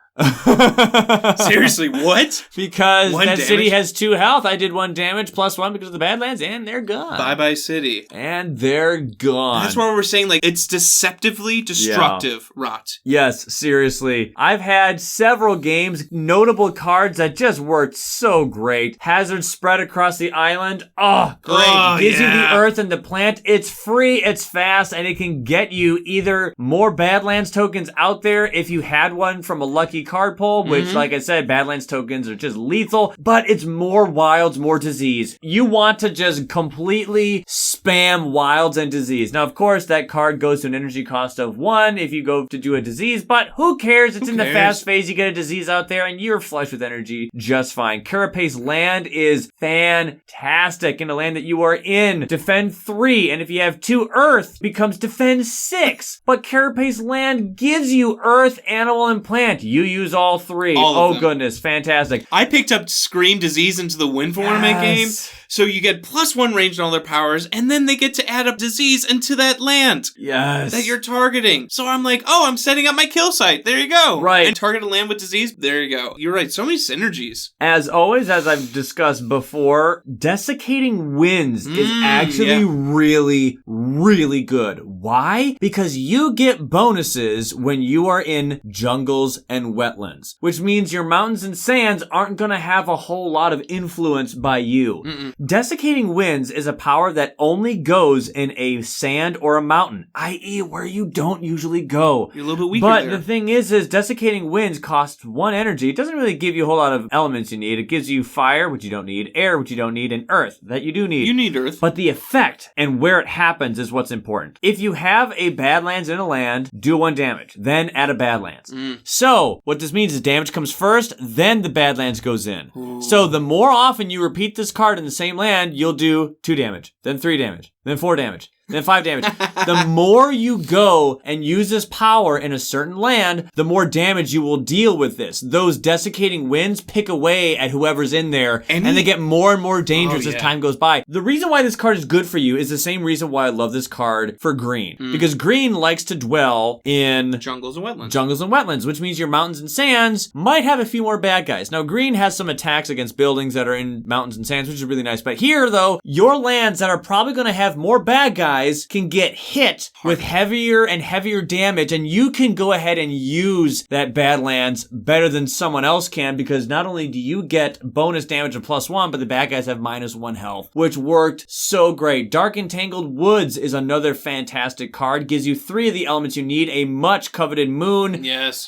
Seriously, what? Because that city has 2 health. I did 1 damage +1 because of the Badlands, and they're gone. Bye-bye city. And they're gone. That's why we're saying, like, it's deceptively destructive rot. Yes, seriously. I've had several games, notable cards that just worked so great. Hazards spread across the island. Oh, great. Gives you the earth and the plant. It's free, it's fast, and it can get you either more Badlands tokens out there if you had one from a lucky card pull, which, like I said, Badlands tokens are just lethal, but it's more wilds, more disease. You want to just completely spam wilds and disease. Now, of course, that card goes to an energy cost of 1 if you go to do a disease, but who cares? It's in the fast phase. You get a disease out there and you're flush with energy just fine. Carapace land is fantastic. In a land that you are in, defend 3, and if you have 2 earth, becomes defend 6. But Carapace land gives you earth, animal, and plant. You use all 3. Oh goodness, fantastic. I picked up Scream Disease into the Wind Ornament game, so you get +1 range on all their powers, and then they get to add up disease into that land that you're targeting. So I'm like, oh, I'm setting up my kill site. There you go. Right. And target a land with disease. There you go. You're right. So many synergies. As always, as I've discussed before, Desiccating Winds is actually really, really good. Why? Because you get bonuses when you are in jungles and wetlands, which means your mountains and sands aren't going to have a whole lot of influence by you. Desiccating Winds is a power that only goes in a sand or a mountain, i.e. where you don't usually go. You're a little bit weaker But there. the thing is Desiccating Winds costs 1 energy. It doesn't really give you a whole lot of elements you need. It gives you fire, which you don't need, air, which you don't need, and earth, that you do need. You need earth. But the effect and where it happens is what's important. If you have a Badlands in a land, do 1 damage, then add a Badlands. So, what this means is damage comes first, then the Badlands goes in. So the more often you repeat this card in the same land, you'll do 2 damage, then 3 damage, then 4 damage, then 5 damage. The more you go and use this power in a certain land, the more damage you will deal with this. Those Desiccating Winds pick away at whoever's in there, and they get more and more dangerous as time goes by. The reason why this card is good for you is the same reason why I love this card for green. Because green likes to dwell in jungles and wetlands. Jungles and wetlands, which means your mountains and sands might have a few more bad guys. Now, green has some attacks against buildings that are in mountains and sands, which is really nice. But here, though, your lands that are probably going to have more bad guys can get hit with heavier and heavier damage, and you can go ahead and use that Badlands better than someone else can, because not only do you get bonus damage of +1, but the bad guys have -1 health, which worked so great. Dark Entangled Woods is another fantastic card. Gives you 3 of the elements you need, a much coveted moon,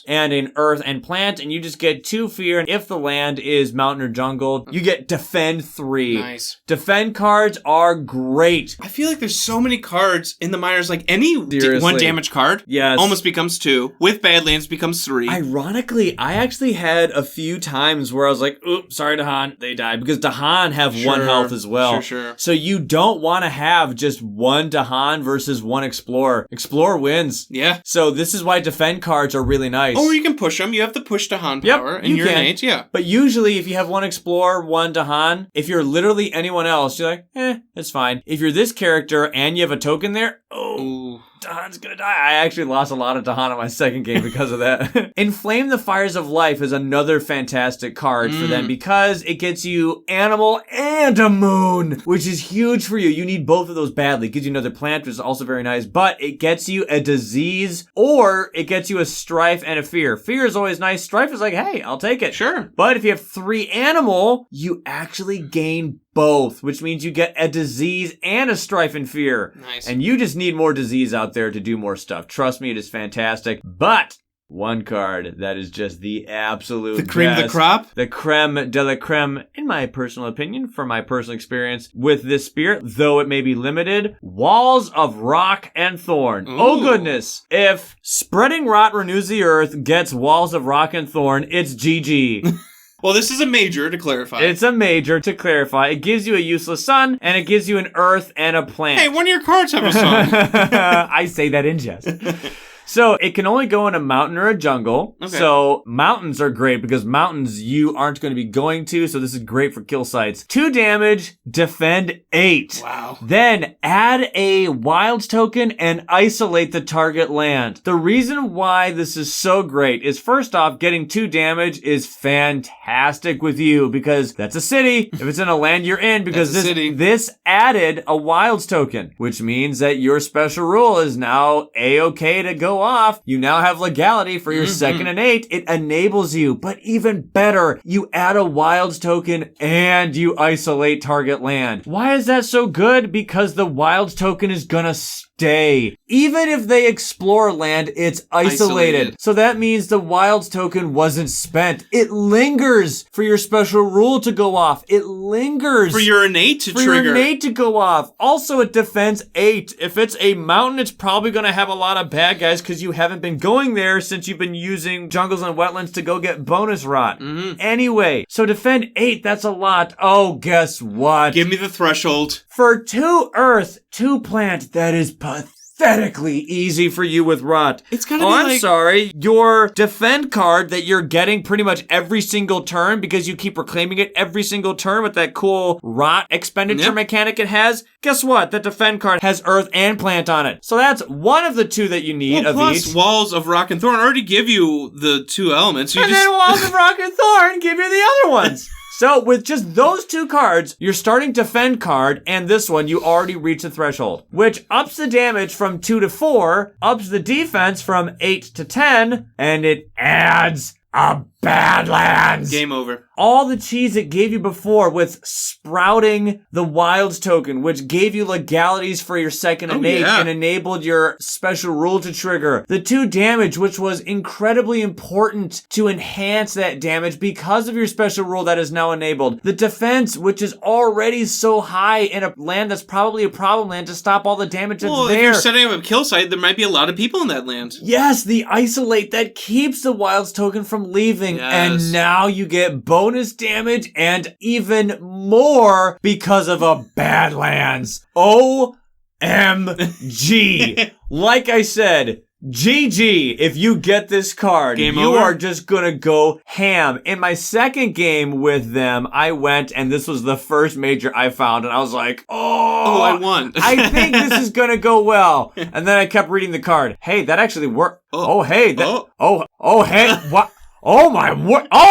and an earth and plant, and you just get 2 fear, and if the land is mountain or jungle, you get defend 3. Nice. Defend cards are great. I feel like there's so many cards in the minors, like any 1 damage card almost becomes 2. With Badlands becomes 3. Ironically, I actually had a few times where I was like, oops, sorry, Dahan, they died. Because Dahan have 1 health as well. Sure. So you don't want to have just 1 Dahan versus 1 Explorer. Explorer wins. Yeah. So this is why defend cards are really nice. Or you can push them. You have the push Dahan power in your innate. Yeah. But usually if you have 1 Explorer, 1 Dahan, if you're literally anyone else, you're like, it's fine. If you're this character and you have a token there, Dahan's gonna die. I actually lost a lot of Dahan in my second game because of that. Inflame the Fires of Life is another fantastic card for them because it gets you animal and a moon, which is huge for you. You need both of those badly. It gives you another plant, which is also very nice, but it gets you a disease or it gets you a strife and a fear. Fear is always nice. Strife is like, hey, I'll take it. Sure. But if you have 3 animal, you actually gain both, which means you get a disease and a strife and fear. Nice. And you just need more disease out there to do more stuff. Trust me, it is fantastic. But 1 card that is just the absolute the cream of the crop? The creme de la creme, in my personal opinion, from my personal experience with this spirit, though it may be limited, Walls of Rock and Thorn. Ooh. Oh goodness. If Spreading Rot Renews the Earth gets Walls of Rock and Thorn, it's GG. Well, this is a major, to clarify. It's a major, to clarify. It gives you a useless sun, and it gives you an earth and a plant. Hey, one of your cards have a sun. I say that in jest. So it can only go in a mountain or a jungle. Okay. So mountains are great because mountains you aren't going to be going to. So this is great for kill sites. 2 damage, defend 8. Wow. Then add a wilds token and isolate the target land. The reason why this is so great is first off, getting 2 damage is fantastic with you because that's a city. If it's in a land you're in, because this added a wilds token, which means that your special rule is now A-okay to go off. You now have legality for your second and 8. It enables you, but even better, you add a wilds token and you isolate target land. Why is that so good? Because the wilds token is gonna stay. Even if they explore land, it's isolated. So that means the Wilds token wasn't spent. It lingers for your special rule to go off. It lingers for your innate to trigger. For your innate to go off. Also, it defends 8. If it's a mountain, it's probably going to have a lot of bad guys because you haven't been going there since you've been using jungles and wetlands to go get bonus rot. Anyway, so defend 8, that's a lot. Oh, guess what? Give me the threshold. For 2 earth, 2 plant, that is pathetically easy for you with rot. It's gotta be I'm sorry. Your defend card that you're getting pretty much every single turn because you keep reclaiming it every single turn with that cool rot expenditure mechanic it has. Guess what? The defend card has earth and plant on it. So that's one of the 2 that you need of plus each. Walls of Rock and Thorn already give you the 2 elements. Then Walls of Rock and Thorn give you the other ones. So with just those 2 cards, your starting defend card and this one, you already reach the threshold, which ups the damage from 2 to 4, ups the defense from 8 to 10, and it adds a Badlands. Game over. All the cheese it gave you before with sprouting the Wilds token, which gave you legalities for your second innate and enabled your special rule to trigger. The 2 damage, which was incredibly important to enhance that damage because of your special rule that is now enabled. The defense, which is already so high in a land that's probably a problem land to stop all the damage that's there. If you're setting up a kill site, there might be a lot of people in that land. Yes, the isolate that keeps the Wilds token from leaving. Yes. And now you get bonus damage and even more because of a Badlands. OMG. Like I said, GG, if you get this card, Game you over? are just gonna go ham. In my second game with them, I went and this was the first major I found and I was like, oh, I won. I think this is gonna go well. And then I kept reading the card. Hey, that actually worked. Hey, what? Oh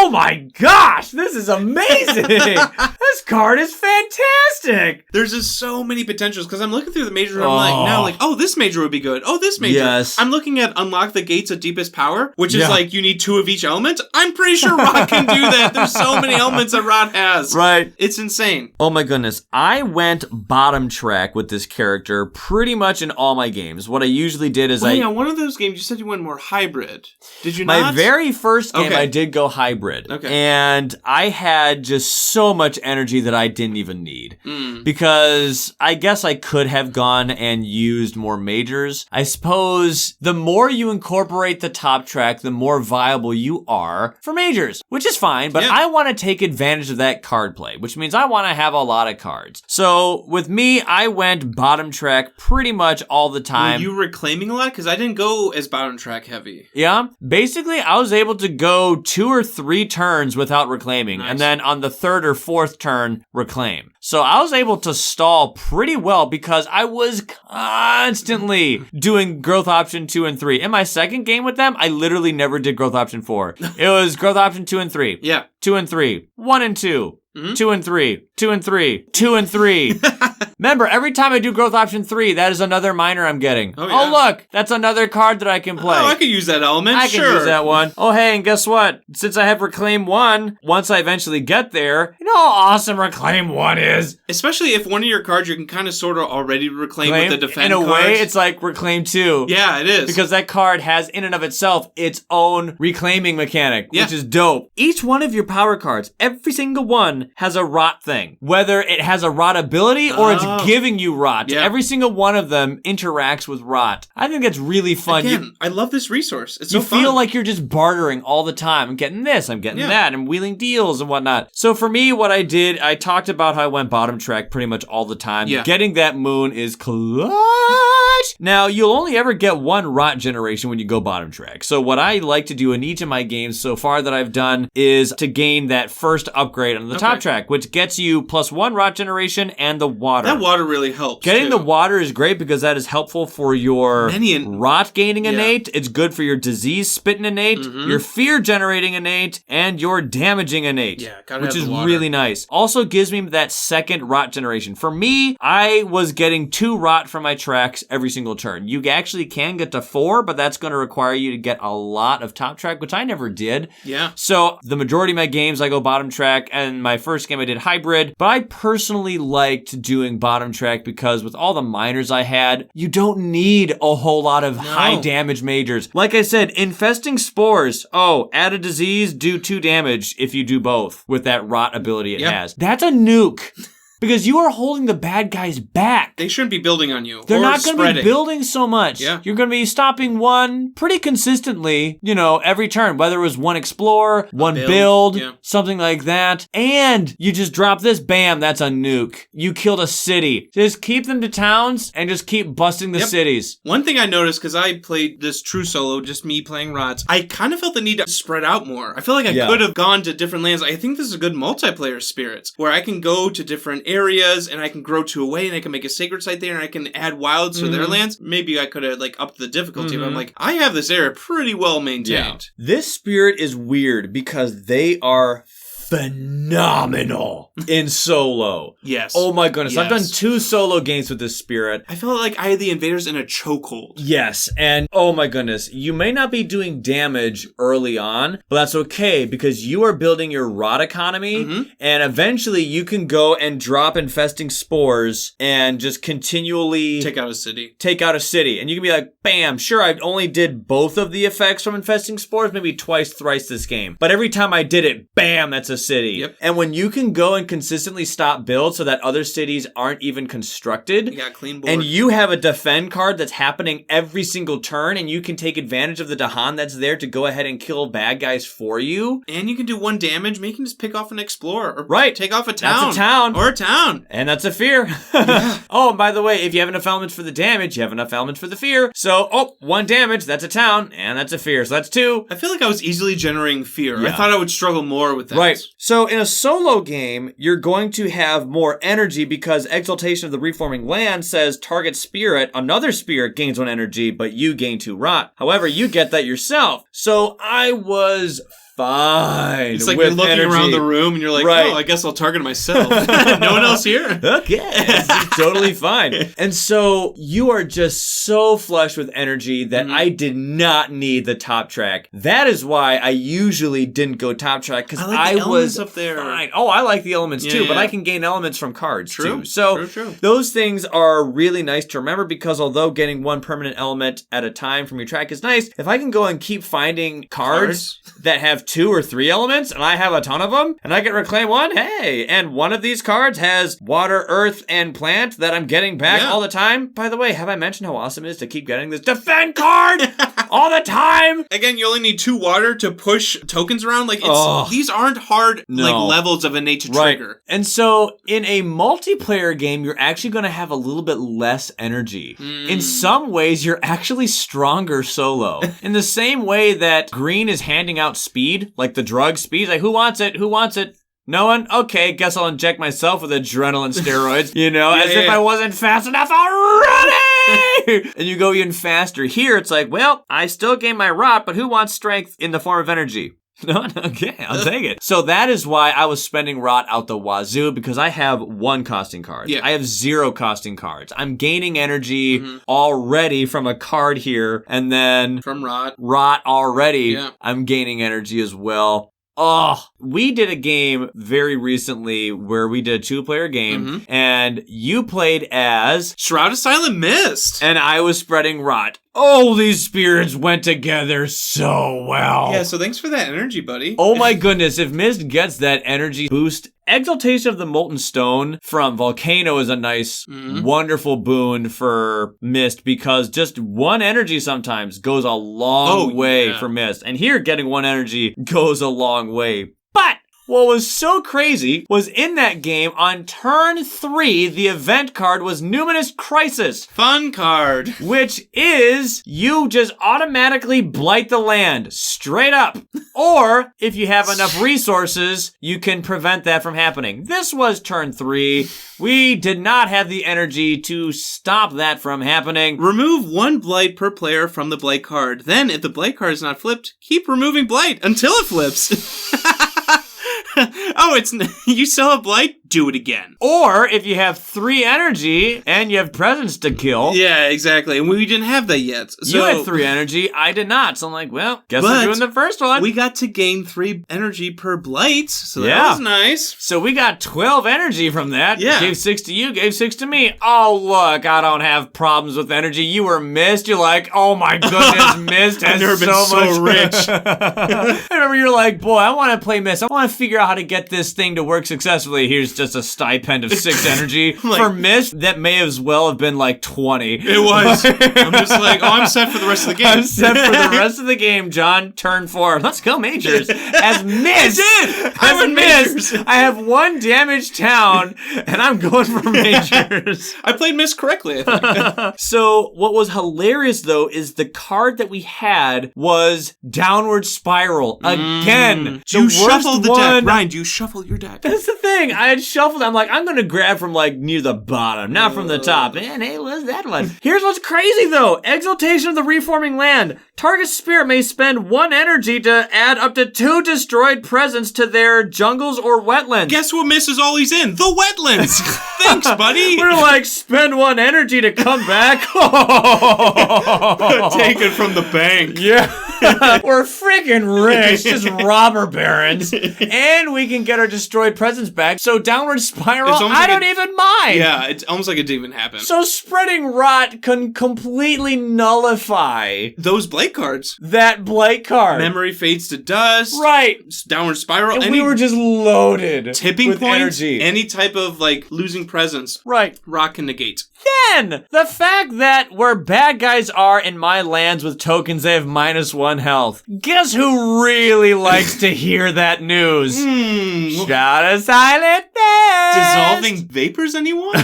my gosh, this is amazing. This card is fantastic. There's just so many potentials because I'm looking through the major and I'm like, this major would be good. Oh, this major. Yes. I'm looking at Unlock the Gates of Deepest Power, which is like you need 2 of each element. I'm pretty sure Rot can do that. There's so many elements that Rot has. Right. It's insane. Oh my goodness. I went bottom track with this character pretty much in all my games. What I usually did is on one of those games, you said you went more hybrid. Did you not? My very first game, I did go hybrid. Okay. And I had just so much energy that I didn't even need. Because I guess I could have gone and used more majors. I suppose the more you incorporate the top track, the more viable you are for majors, which is fine. But I want to take advantage of that card play, which means I want to have a lot of cards. So with me, I went bottom track pretty much all the time. Were you reclaiming a lot? Because I didn't go as bottom track heavy. Yeah. Basically, I was able to go 2 or 3 turns without reclaiming. Nice. And then on the 3rd or 4th turn, reclaim. So I was able to stall pretty well because I was constantly doing growth option 2 and 3. In my second game with them, I literally never did growth option 4. It was growth option 2 and 3. Yeah. 2 and 3. 1 and 2. 2 and 3. 2 and 3. 2 and 3. Remember, every time I do growth option 3, that is another minor I'm getting. Oh, look, that's another card that I can play. Oh, I could use that element. I can use that one. Oh, hey, and guess what? Since I have Reclaim 1, once I eventually get there, you know how awesome Reclaim 1 is? Especially if one of your cards you can kind of sort of already reclaim with the defend In a cards. way, it's like Reclaim 2. Yeah, it is. Because that card has, in and of itself, its own reclaiming mechanic, which is dope. Each one of your power cards, every single one, has a rot thing. Whether it has a rot ability or it's giving you rot. Yeah. Every single one of them interacts with rot. I think that's really fun. Again, I love this resource. It's so you fun. feel like you're just bartering all the time. I'm getting this, I'm getting that, I'm wheeling deals and whatnot. So for me, what I did, I talked about how I went bottom track pretty much all the time. Yeah. Getting that moon is clutch. Now, you'll only ever get 1 rot generation when you go bottom track. So what I like to do in each of my games so far that I've done is to gain that first upgrade on the top track, which gets you +1 rot generation and the water. That water really helps. Getting the water is great because that is helpful for your rot gaining innate. It's good for your disease spitting innate, your fear generating innate, and your damaging innate. Yeah, gotta which have is the water. really nice. Also gives me that second rot generation. For me, I was getting 2 rot from my tracks every single turn. You actually can get to 4, but that's going to require you to get a lot of top track, which I never did. Yeah. So the majority of my games, I go bottom track, and my first game I did hybrid, but I personally liked doing bottom bottom track because with all the minors I had, you don't need a whole lot of high damage majors. Like I said, Infesting Spores. Oh, add a disease, do 2 damage if you do both with that rot ability it has. That's a nuke. Because you are holding the bad guys back. They shouldn't be building on you. They're not going to be building so much. Yeah. You're going to be stopping one pretty consistently, every turn. Whether it was one explore, one build, something like that. And you just drop this, bam, that's a nuke. You killed a city. Just keep them to towns and just keep busting the cities. One thing I noticed, because I played this true solo, just me playing rots, I kind of felt the need to spread out more. I feel like I could have gone to different lands. I think this is a good multiplayer spirits, where I can go to different areas and I can grow 2 away and I can make a sacred site there and I can add wilds to their lands. Maybe I could have upped the difficulty, but I'm like, I have this area pretty well maintained. This spirit is weird because they are phenomenal in solo. Yes. Oh my goodness. I've done 2 solo games with this spirit. I felt like I had the invaders in a chokehold. Yes. And oh my goodness, you may not be doing damage early on, but that's okay because you are building your rot economy and eventually you can go and drop Infesting Spores and just continually take out a city. And you can be like, bam, sure, I only did both of the effects from Infesting Spores, maybe twice, thrice this game. But every time I did it, bam, that's a city. Yep. And when you can go and consistently stop build so that other cities aren't even constructed, you got clean board. And you have a defend card that's happening every single turn, and you can take advantage of the Dahan that's there to go ahead and kill bad guys for you. And you can do 1 damage, but you can just pick off an explorer. Or take off a town. That's a town. Or a town. And that's a fear. Oh, and by the way, if you have enough elements for the damage, you have enough elements for the fear. So, 1 damage, that's a town, and that's a fear. So that's 2. I feel like I was easily generating fear. I thought I would struggle more with that. Right. So in a solo game, you're going to have more energy because Exaltation of the Reforming Land says target spirit, another spirit gains 1 energy, but you gain 2 rot. However, you get that yourself. So I was fine. It's like you're looking around the room and you're like, oh, I guess I'll target myself. No one else here? Okay. It's totally fine. And so you are just so flush with energy that I did not need the top track. That is why I usually didn't go top track because I was up there. Fine. Oh, I like the elements too, but I can gain elements from cards too. So True. Those things are really nice to remember because although getting 1 permanent element at a time from your track is nice, if I can go and keep finding cards that have 2 or 3 elements and I have a ton of them and I can reclaim 1, hey, and one of these cards has water, earth, and plant that I'm getting back all the time. By the way, have I mentioned how awesome it is to keep getting this defend card all the time? Again, you only need 2 water to push tokens around. Like, these aren't hard levels of innate to trigger. And so in a multiplayer game, you're actually going to have a little bit less energy. In some ways, you're actually stronger solo. In the same way that green is handing out speed, like the drug speed, like who wants it? Who wants it? No one? Okay, guess I'll inject myself with adrenaline steroids, as if I wasn't fast enough already! And you go even faster. Here, it's like, well, I still gain my rot, but who wants strength in the form of energy? No, okay, I'll take it. So that is why I was spending rot out the wazoo, because I have 1 costing card. Yeah. I have 0 costing cards. I'm gaining energy already from a card here, and then from rot already, I'm gaining energy as well. Oh, we did a game very recently where we did a 2-player game, and you played as Shroud of Silent Mist, and I was spreading rot. Oh, these spirits went together so well. Yeah, so thanks for that energy, buddy. Oh my goodness, if Mist gets that energy boost, Exaltation of the Molten Stone from Volcano is a nice, wonderful boon for Mist because just 1 energy sometimes goes a long way for Mist. And here, getting 1 energy goes a long way. But what was so crazy was in that game, on turn 3, the event card was Numinous Crisis. Fun card. Which is, you just automatically blight the land, straight up. Or, if you have enough resources, you can prevent that from happening. This was turn 3. We did not have the energy to stop that from happening. Remove 1 blight per player from the blight card. Then, if the blight card is not flipped, keep removing blight until it flips. Oh, you still have blight? do it again. Or if you have 3 energy and you have presence to kill. Yeah, exactly. And we didn't have that yet. So, you had 3 energy, I did not. So I'm like, well, guess I'm doing the first one. We got to gain 3 energy per blight, so that was nice. So we got 12 energy from that. Yeah. Gave 6 to you, gave 6 to me. Oh, look, I don't have problems with energy. You were mist. You're like, oh my goodness, mist has never been so rich. I remember you're like, boy, I want to play mist. I want to figure out how to get this thing to work successfully. Here's just a stipend of 6 energy. For mist, that may as well have been like 20. It was. I'm just like, I'm set for the rest of the game. I'm set for the rest of the game, John. Turn 4. Let's go, Majors. As mist. I went mist. I have 1 damaged town, and I'm going for Majors. I played mist correctly, I think. So what was hilarious, though, is the card that we had was Downward Spiral. Again, you shuffled the deck. one. Ryan, you shuffle your deck. That's the thing. I had shuffled. I'm like, I'm going to grab from like near the bottom, not from the top. Man, hey, what's that one? Here's what's crazy, though. Exaltation of the Reforming Land. Target spirit may spend 1 energy to add up to 2 destroyed presence to their jungles or wetlands. Guess what mist is always in? The wetlands. Thanks, buddy. We're like, spend 1 energy to come back. Take it from the bank. Yeah. We're freaking rich. Just robber barons. And we can get our destroyed presence back. So Downward Spiral, I don't even mind. Yeah, it's almost like it didn't even happen. So Spreading Rot can completely nullify those blight cards. that blight card. Memory fades to dust. Right. Downward Spiral. And we were just loaded tipping with point. energy. Any type of like losing presence. Right. Rock can negate. Then, the fact that where bad guys are in my lands with tokens, they have -1 health. Guess who really likes to hear that news? Shout a silent best. Dissolving vapors, anyone?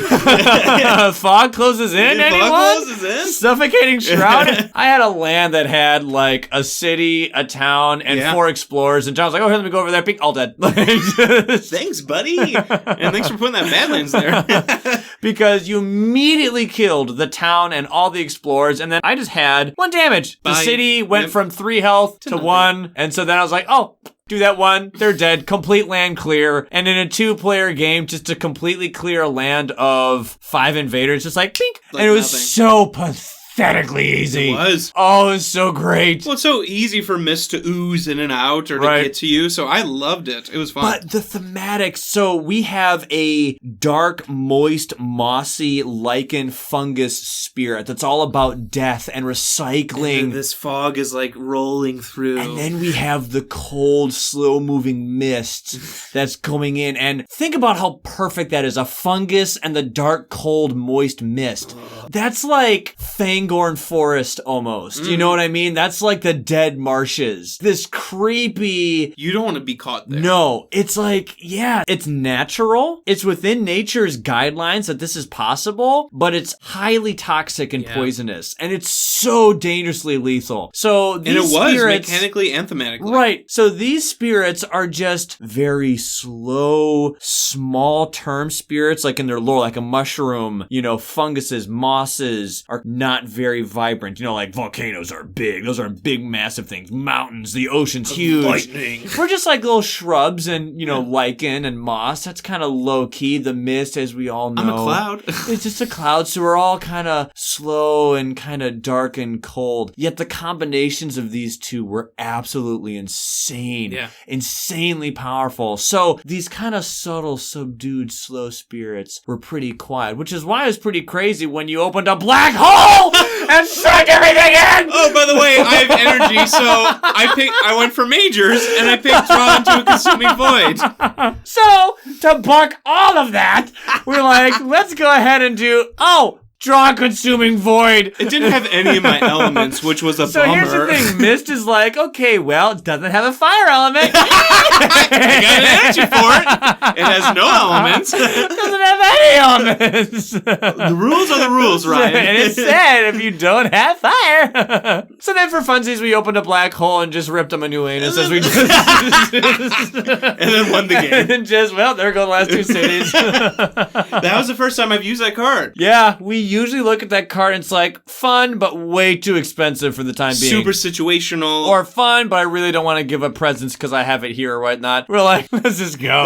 Fog closes in, anyone? Fog closes in? Suffocating Shroud? I had a land that had like a city, a town, and 4 explorers, and John was like, oh, here, let me go over there. Pink, all dead. Thanks, buddy. And thanks for putting that Badlands there. Because you immediately killed the town and all the explorers, and then I just had 1 damage. The city went from 3 health to 1, and so then I was like, oh, do that 1, they're dead, complete land clear, and in a 2-player game, just to completely clear a land of 5 invaders, just like, pink, like and it was nothing. so pathetically easy. It was. Oh, it was so great. Well, it's so easy for mist to ooze in and out or to get to you, so I loved it. It was fun. But the thematics, so we have a dark, moist, mossy, lichen fungus spirit that's all about death and recycling. And this fog is like rolling through. And then we have the cold, slow-moving mist that's coming in. And think about how perfect that is. A fungus and the dark, cold, moist mist. That's like Fangorn Forest almost. You know what I mean? That's like the dead marshes. This creepy... You don't want to be caught there. No, it's like, yeah, it's natural. It's within nature's guidelines that this is possible, but it's highly toxic and poisonous. And it's so dangerously lethal. So these and it was spirits, mechanically and thematically. Right. So these spirits are just very slow, small-term spirits, like in their lore, like a mushroom. You know, funguses, mosses are not very vibrant. You know, like volcanoes are big. Those are big, massive things. Mountains, the ocean's huge. Lightning. We're just like little shrubs and, you know, lichen and moss. That's kind of low-key. The mist, as we all know. I'm a cloud. It's just a cloud, so we're all kind of slow and kind of dark and cold. Yet the combinations of these two were absolutely insane. Yeah. Insanely powerful. So these kind of subtle, subdued, slow spirits were pretty quiet, which is why it was pretty crazy when you opened a black hole and sucked everything in! Oh, by the way, I have energy, so I went for majors, and I picked draw into a consuming void. So, to buck all of that, we're like, let's go ahead and do, draw consuming void. It didn't have any of my elements, which was a So bummer. here's the thing, Mist is like, okay, well, it doesn't have a fire element. I got an energy for it. It has no elements. Doesn't have any elements. The rules are the rules, Ryan. And it said if you don't have fire. So then for funsies, we opened a black hole and just ripped him a new anus as we just... And then won the game. And then just, well, there go the last 2 cities. That was the first time I've used that card. Yeah, we usually look at that card and it's like, fun, but way too expensive for the time being. Super situational. Or fun, but I really don't want to give up presents because I have it here or whatnot. We're like, let's just go.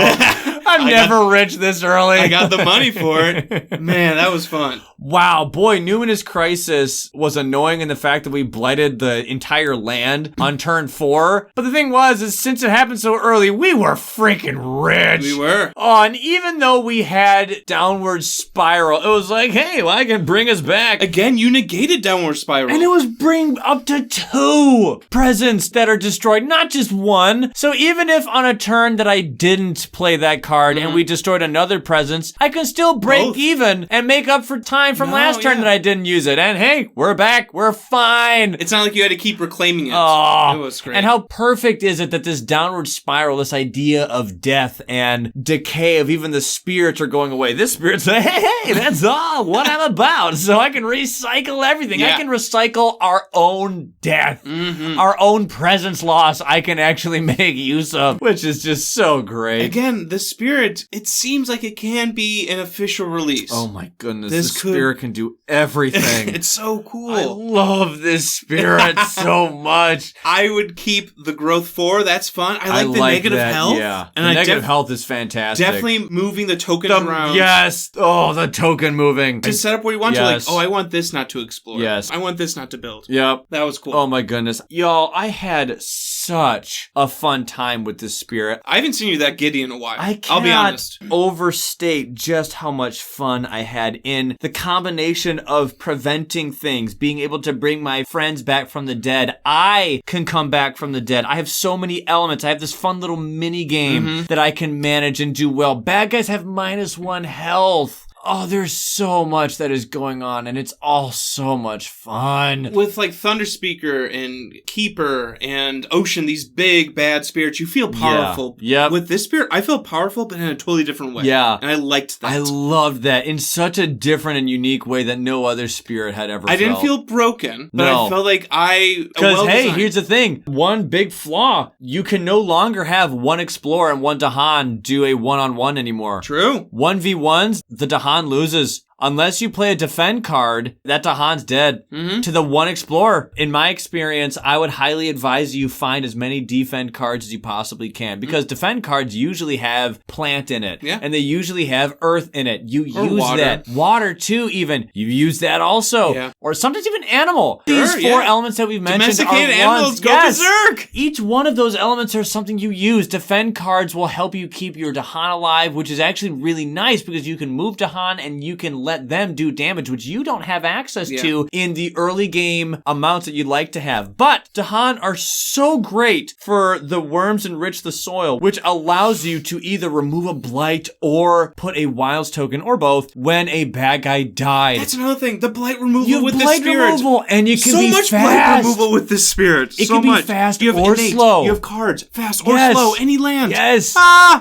I'm never rich this early. I got the money for it. Man, that was fun. Wow, boy, Numinous Crisis was annoying in the fact that we blighted the entire land on turn 4. But the thing was, is since it happened so early, we were freaking rich. We were. Oh, and even though we had Downward Spiral, it was like, hey, well, I can bring us back. Again, you negated Downward Spiral. And it was bring up to 2 presents that are destroyed, not just 1. So even if on a turn that I didn't play that card and we destroyed another presence, I can still break even and make up for time from last turn that I didn't use it. And hey, we're back. We're fine. It's not like you had to keep reclaiming it. Oh, it was great. And how perfect is it that this Downward Spiral, this idea of death and decay of even the spirits are going away. This spirit's like, hey, that's all what I'm about. So I can recycle everything. I can recycle our own death, our own presence loss I can actually make use of, which is just so great. Again, the spirit, it seems like it can be an official release. Oh my goodness, this spirit can do everything. It's so cool. I love this spirit so much. I would keep the growth 4. That's fun. I like the negative health. Yeah, and the negative health is fantastic. Definitely moving the tokens around. Yes. Oh, the token moving. To set up where you want to. Like, I want this not to explore. Yes. I want this not to build. Yep. That was cool. Oh my goodness. Y'all, I had such a fun time with this spirit. I haven't seen you that giddy in a while. I'll be honest. Overstate just how much fun I had in the combination of preventing things, being able to bring my friends back from the dead. I can come back from the dead. I have so many elements. I have this fun little mini game that I can manage and do well. Bad guys have -1 health. Oh, there's so much that is going on, and it's all so much fun. With, like, Thunder Speaker and Keeper and Ocean, these big, bad spirits, you feel powerful. Yeah. Yep. With this spirit, I feel powerful, but in a totally different way. Yeah. And I liked that. I loved that in such a different and unique way that no other spirit had ever felt. I didn't feel broken, but I felt like Because, hey, here's the thing. One big flaw. You can no longer have one Explorer and one Dahan do a one-on-one anymore. True. 1v1s, the Dahan loses. Unless you play a defend card, that Dahan's dead. To the one Explorer. In my experience, I would highly advise you find as many defend cards as you possibly can. Because defend cards usually have plant in it. Yeah. And they usually have earth in it. You use water. that. Water too, even. You use that also. Yeah. Or sometimes even animal. Sure, These 4 elements that we've mentioned Domesticated are animals ones. go berserk! Each one of those elements are something you use. Defend cards will help you keep your Dahan alive, which is actually really nice because you can move Dahan and you can let them do damage, which you don't have access to in the early game amounts that you'd like to have. But Dahan are so great for the Worms Enrich the Soil, which allows you to either remove a blight or put a wilds token, or both, when a bad guy died. That's another thing. The blight removal You have with blight the spirit. removal, and you can so be much fast. blight removal with this spirit. It so can be much. fast you have or innate, slow. You have cards, fast or Yes. slow, any land. Yes.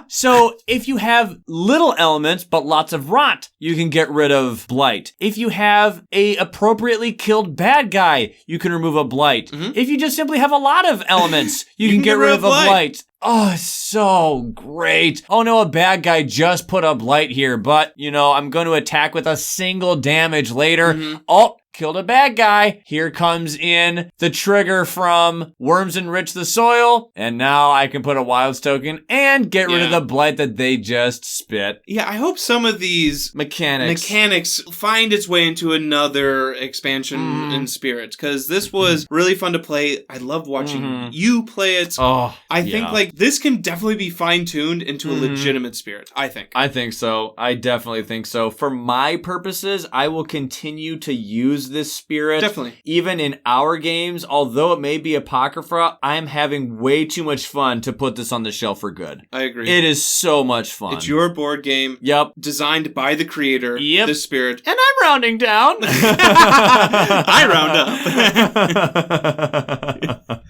So if you have little elements but lots of rot, you can get rid of blight. If you have a appropriately killed bad guy, you can remove a blight. If you just simply have a lot of elements, you can get rid of a blight. Oh, it's so great. Oh no, a bad guy just put a blight here, but, you know, I'm going to attack with a single damage later. Oh, killed a bad guy. Here comes in the trigger from Worms Enrich the Soil, and now I can put a wilds token and get rid of the blight that they just spit. Yeah, I hope some of these mechanics find its way into another expansion in Spirit, because this was really fun to play. I loved watching you play it. Oh, I think like this can definitely be fine-tuned into a legitimate Spirit, I think. I think so. I definitely think so. For my purposes, I will continue to use this spirit. Definitely. Even in our games, although it may be Apocrypha, I'm having way too much fun to put this on the shelf for good. I agree. It is so much fun. It's your board game. Yep. Designed by the creator. Yep. The spirit. And I'm rounding down. I round up.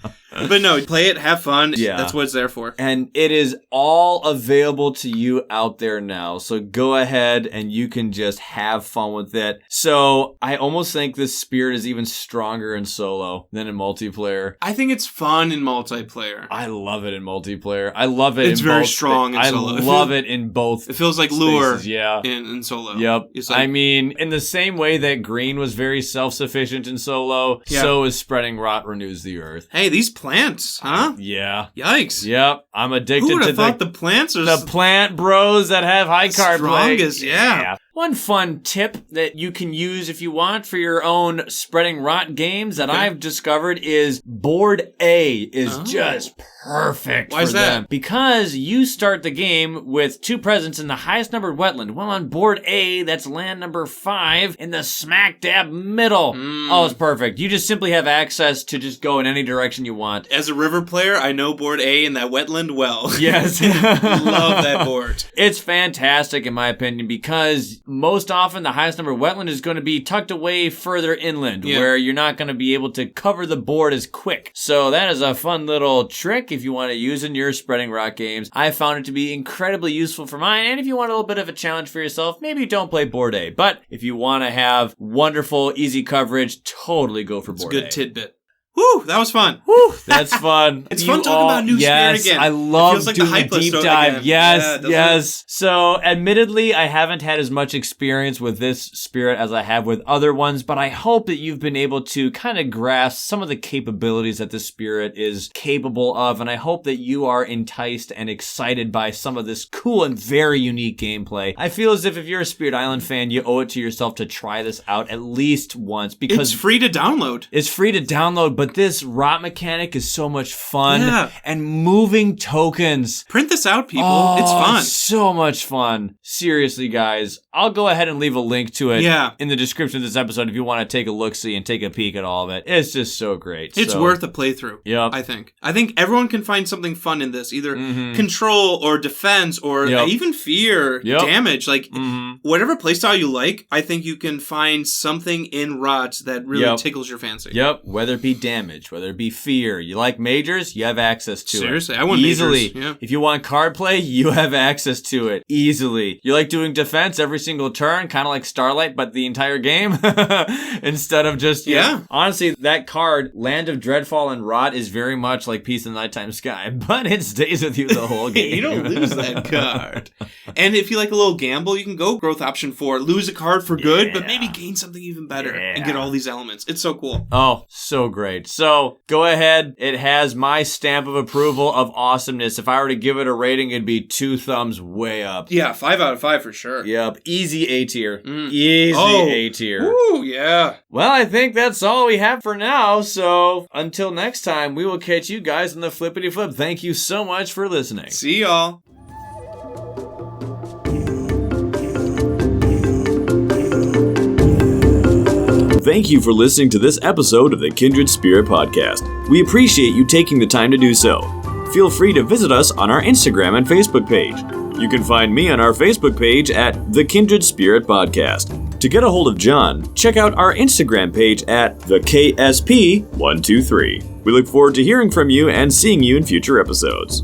But no, play it, have fun. Yeah. That's what it's there for. And it is all available to you out there now. So go ahead and you can just have fun with it. So I almost think this spirit is even stronger in solo than in multiplayer. I think it's fun in multiplayer. I love it in multiplayer. I love it It's in very both. strong in solo. I love it in both. It feels like lure spaces, yeah. in solo. Yep. It's like, I mean, in the same way that green was very self-sufficient in solo, so is spreading rot renews the earth. hey, these plants plants, huh? Yeah. Yikes. Yep. I'm addicted Who would to have thought the plants are the plant bros that have high card play. strongest? Yeah. One fun tip that you can use if you want for your own spreading rot games that I've discovered is board A is just perfect Why is for that? them. Because you start the game with 2 presents in the highest numbered wetland. Well, on board A, that's land number 5 in the smack dab middle. Oh, it's perfect. You just simply have access to just go in any direction you want. As a river player, I know board A in that wetland well. Yes. Love that board. It's fantastic in my opinion because most often the highest number wetland is going to be tucked away further inland where you're not going to be able to cover the board as quick. So that is a fun little trick if you want to use in your spreading rock games. I found it to be incredibly useful for mine, and if you want a little bit of a challenge for yourself, maybe don't play board A. But if you want to have wonderful, easy coverage, totally go for board A. It's a good tidbit. Woo, that was fun. Woo, that's fun. It's fun talking about new spirit again. I love feels like doing the hype a deep list dive. again. Yes, Yeah, yes. So, admittedly, I haven't had as much experience with this spirit as I have with other ones, but I hope that you've been able to kind of grasp some of the capabilities that this spirit is capable of, and I hope that you are enticed and excited by some of this cool and very unique gameplay. I feel as if you're a Spirit Island fan, you owe it to yourself to try this out at least once because it's free to download. It's free to download, but this rot mechanic is so much fun. Yeah. And moving tokens. Print this out, people. Oh, it's fun. So much fun. Seriously, guys. I'll go ahead and leave a link to it in the description of this episode if you want to take a look-see and take a peek at all of it. It's just so great. It's worth a playthrough. Yep. I think everyone can find something fun in this, either control or defense or even fear, damage. Like whatever playstyle you like, I think you can find something in Rot that really tickles your fancy. Yep. Whether it be damage, whether it be fear. You like majors, you have access to it. Seriously, I want easily. Majors. Yeah. If you want card play, you have access to it easily. You like doing defense every single turn, kind of like Starlight, but the entire game instead of just Honestly, that card, Land of Dreadfall and Rot, is very much like Peace in the Nighttime Sky, but it stays with you the whole game. You don't lose that card. And if you like a little gamble, you can go growth option 4, lose a card for good, but maybe gain something even better and get all these elements. It's so cool. Oh, so great. So go ahead. It has my stamp of approval of awesomeness. If I were to give it a rating, it'd be 2 thumbs way up. Yeah, 5 out of 5 for sure. Yep. Easy A tier. Easy A tier. Ooh, yeah. Well, I think that's all we have for now. So until next time, we will catch you guys in the flippity flip. Thank you so much for listening. See y'all. Thank you for listening to this episode of the Kindred Spirit Podcast. We appreciate you taking the time to do so. Feel free to visit us on our Instagram and Facebook page. You can find me on our Facebook page at The Kindred Spirit Podcast. To get a hold of John, check out our Instagram page at TheKSP123. We look forward to hearing from you and seeing you in future episodes.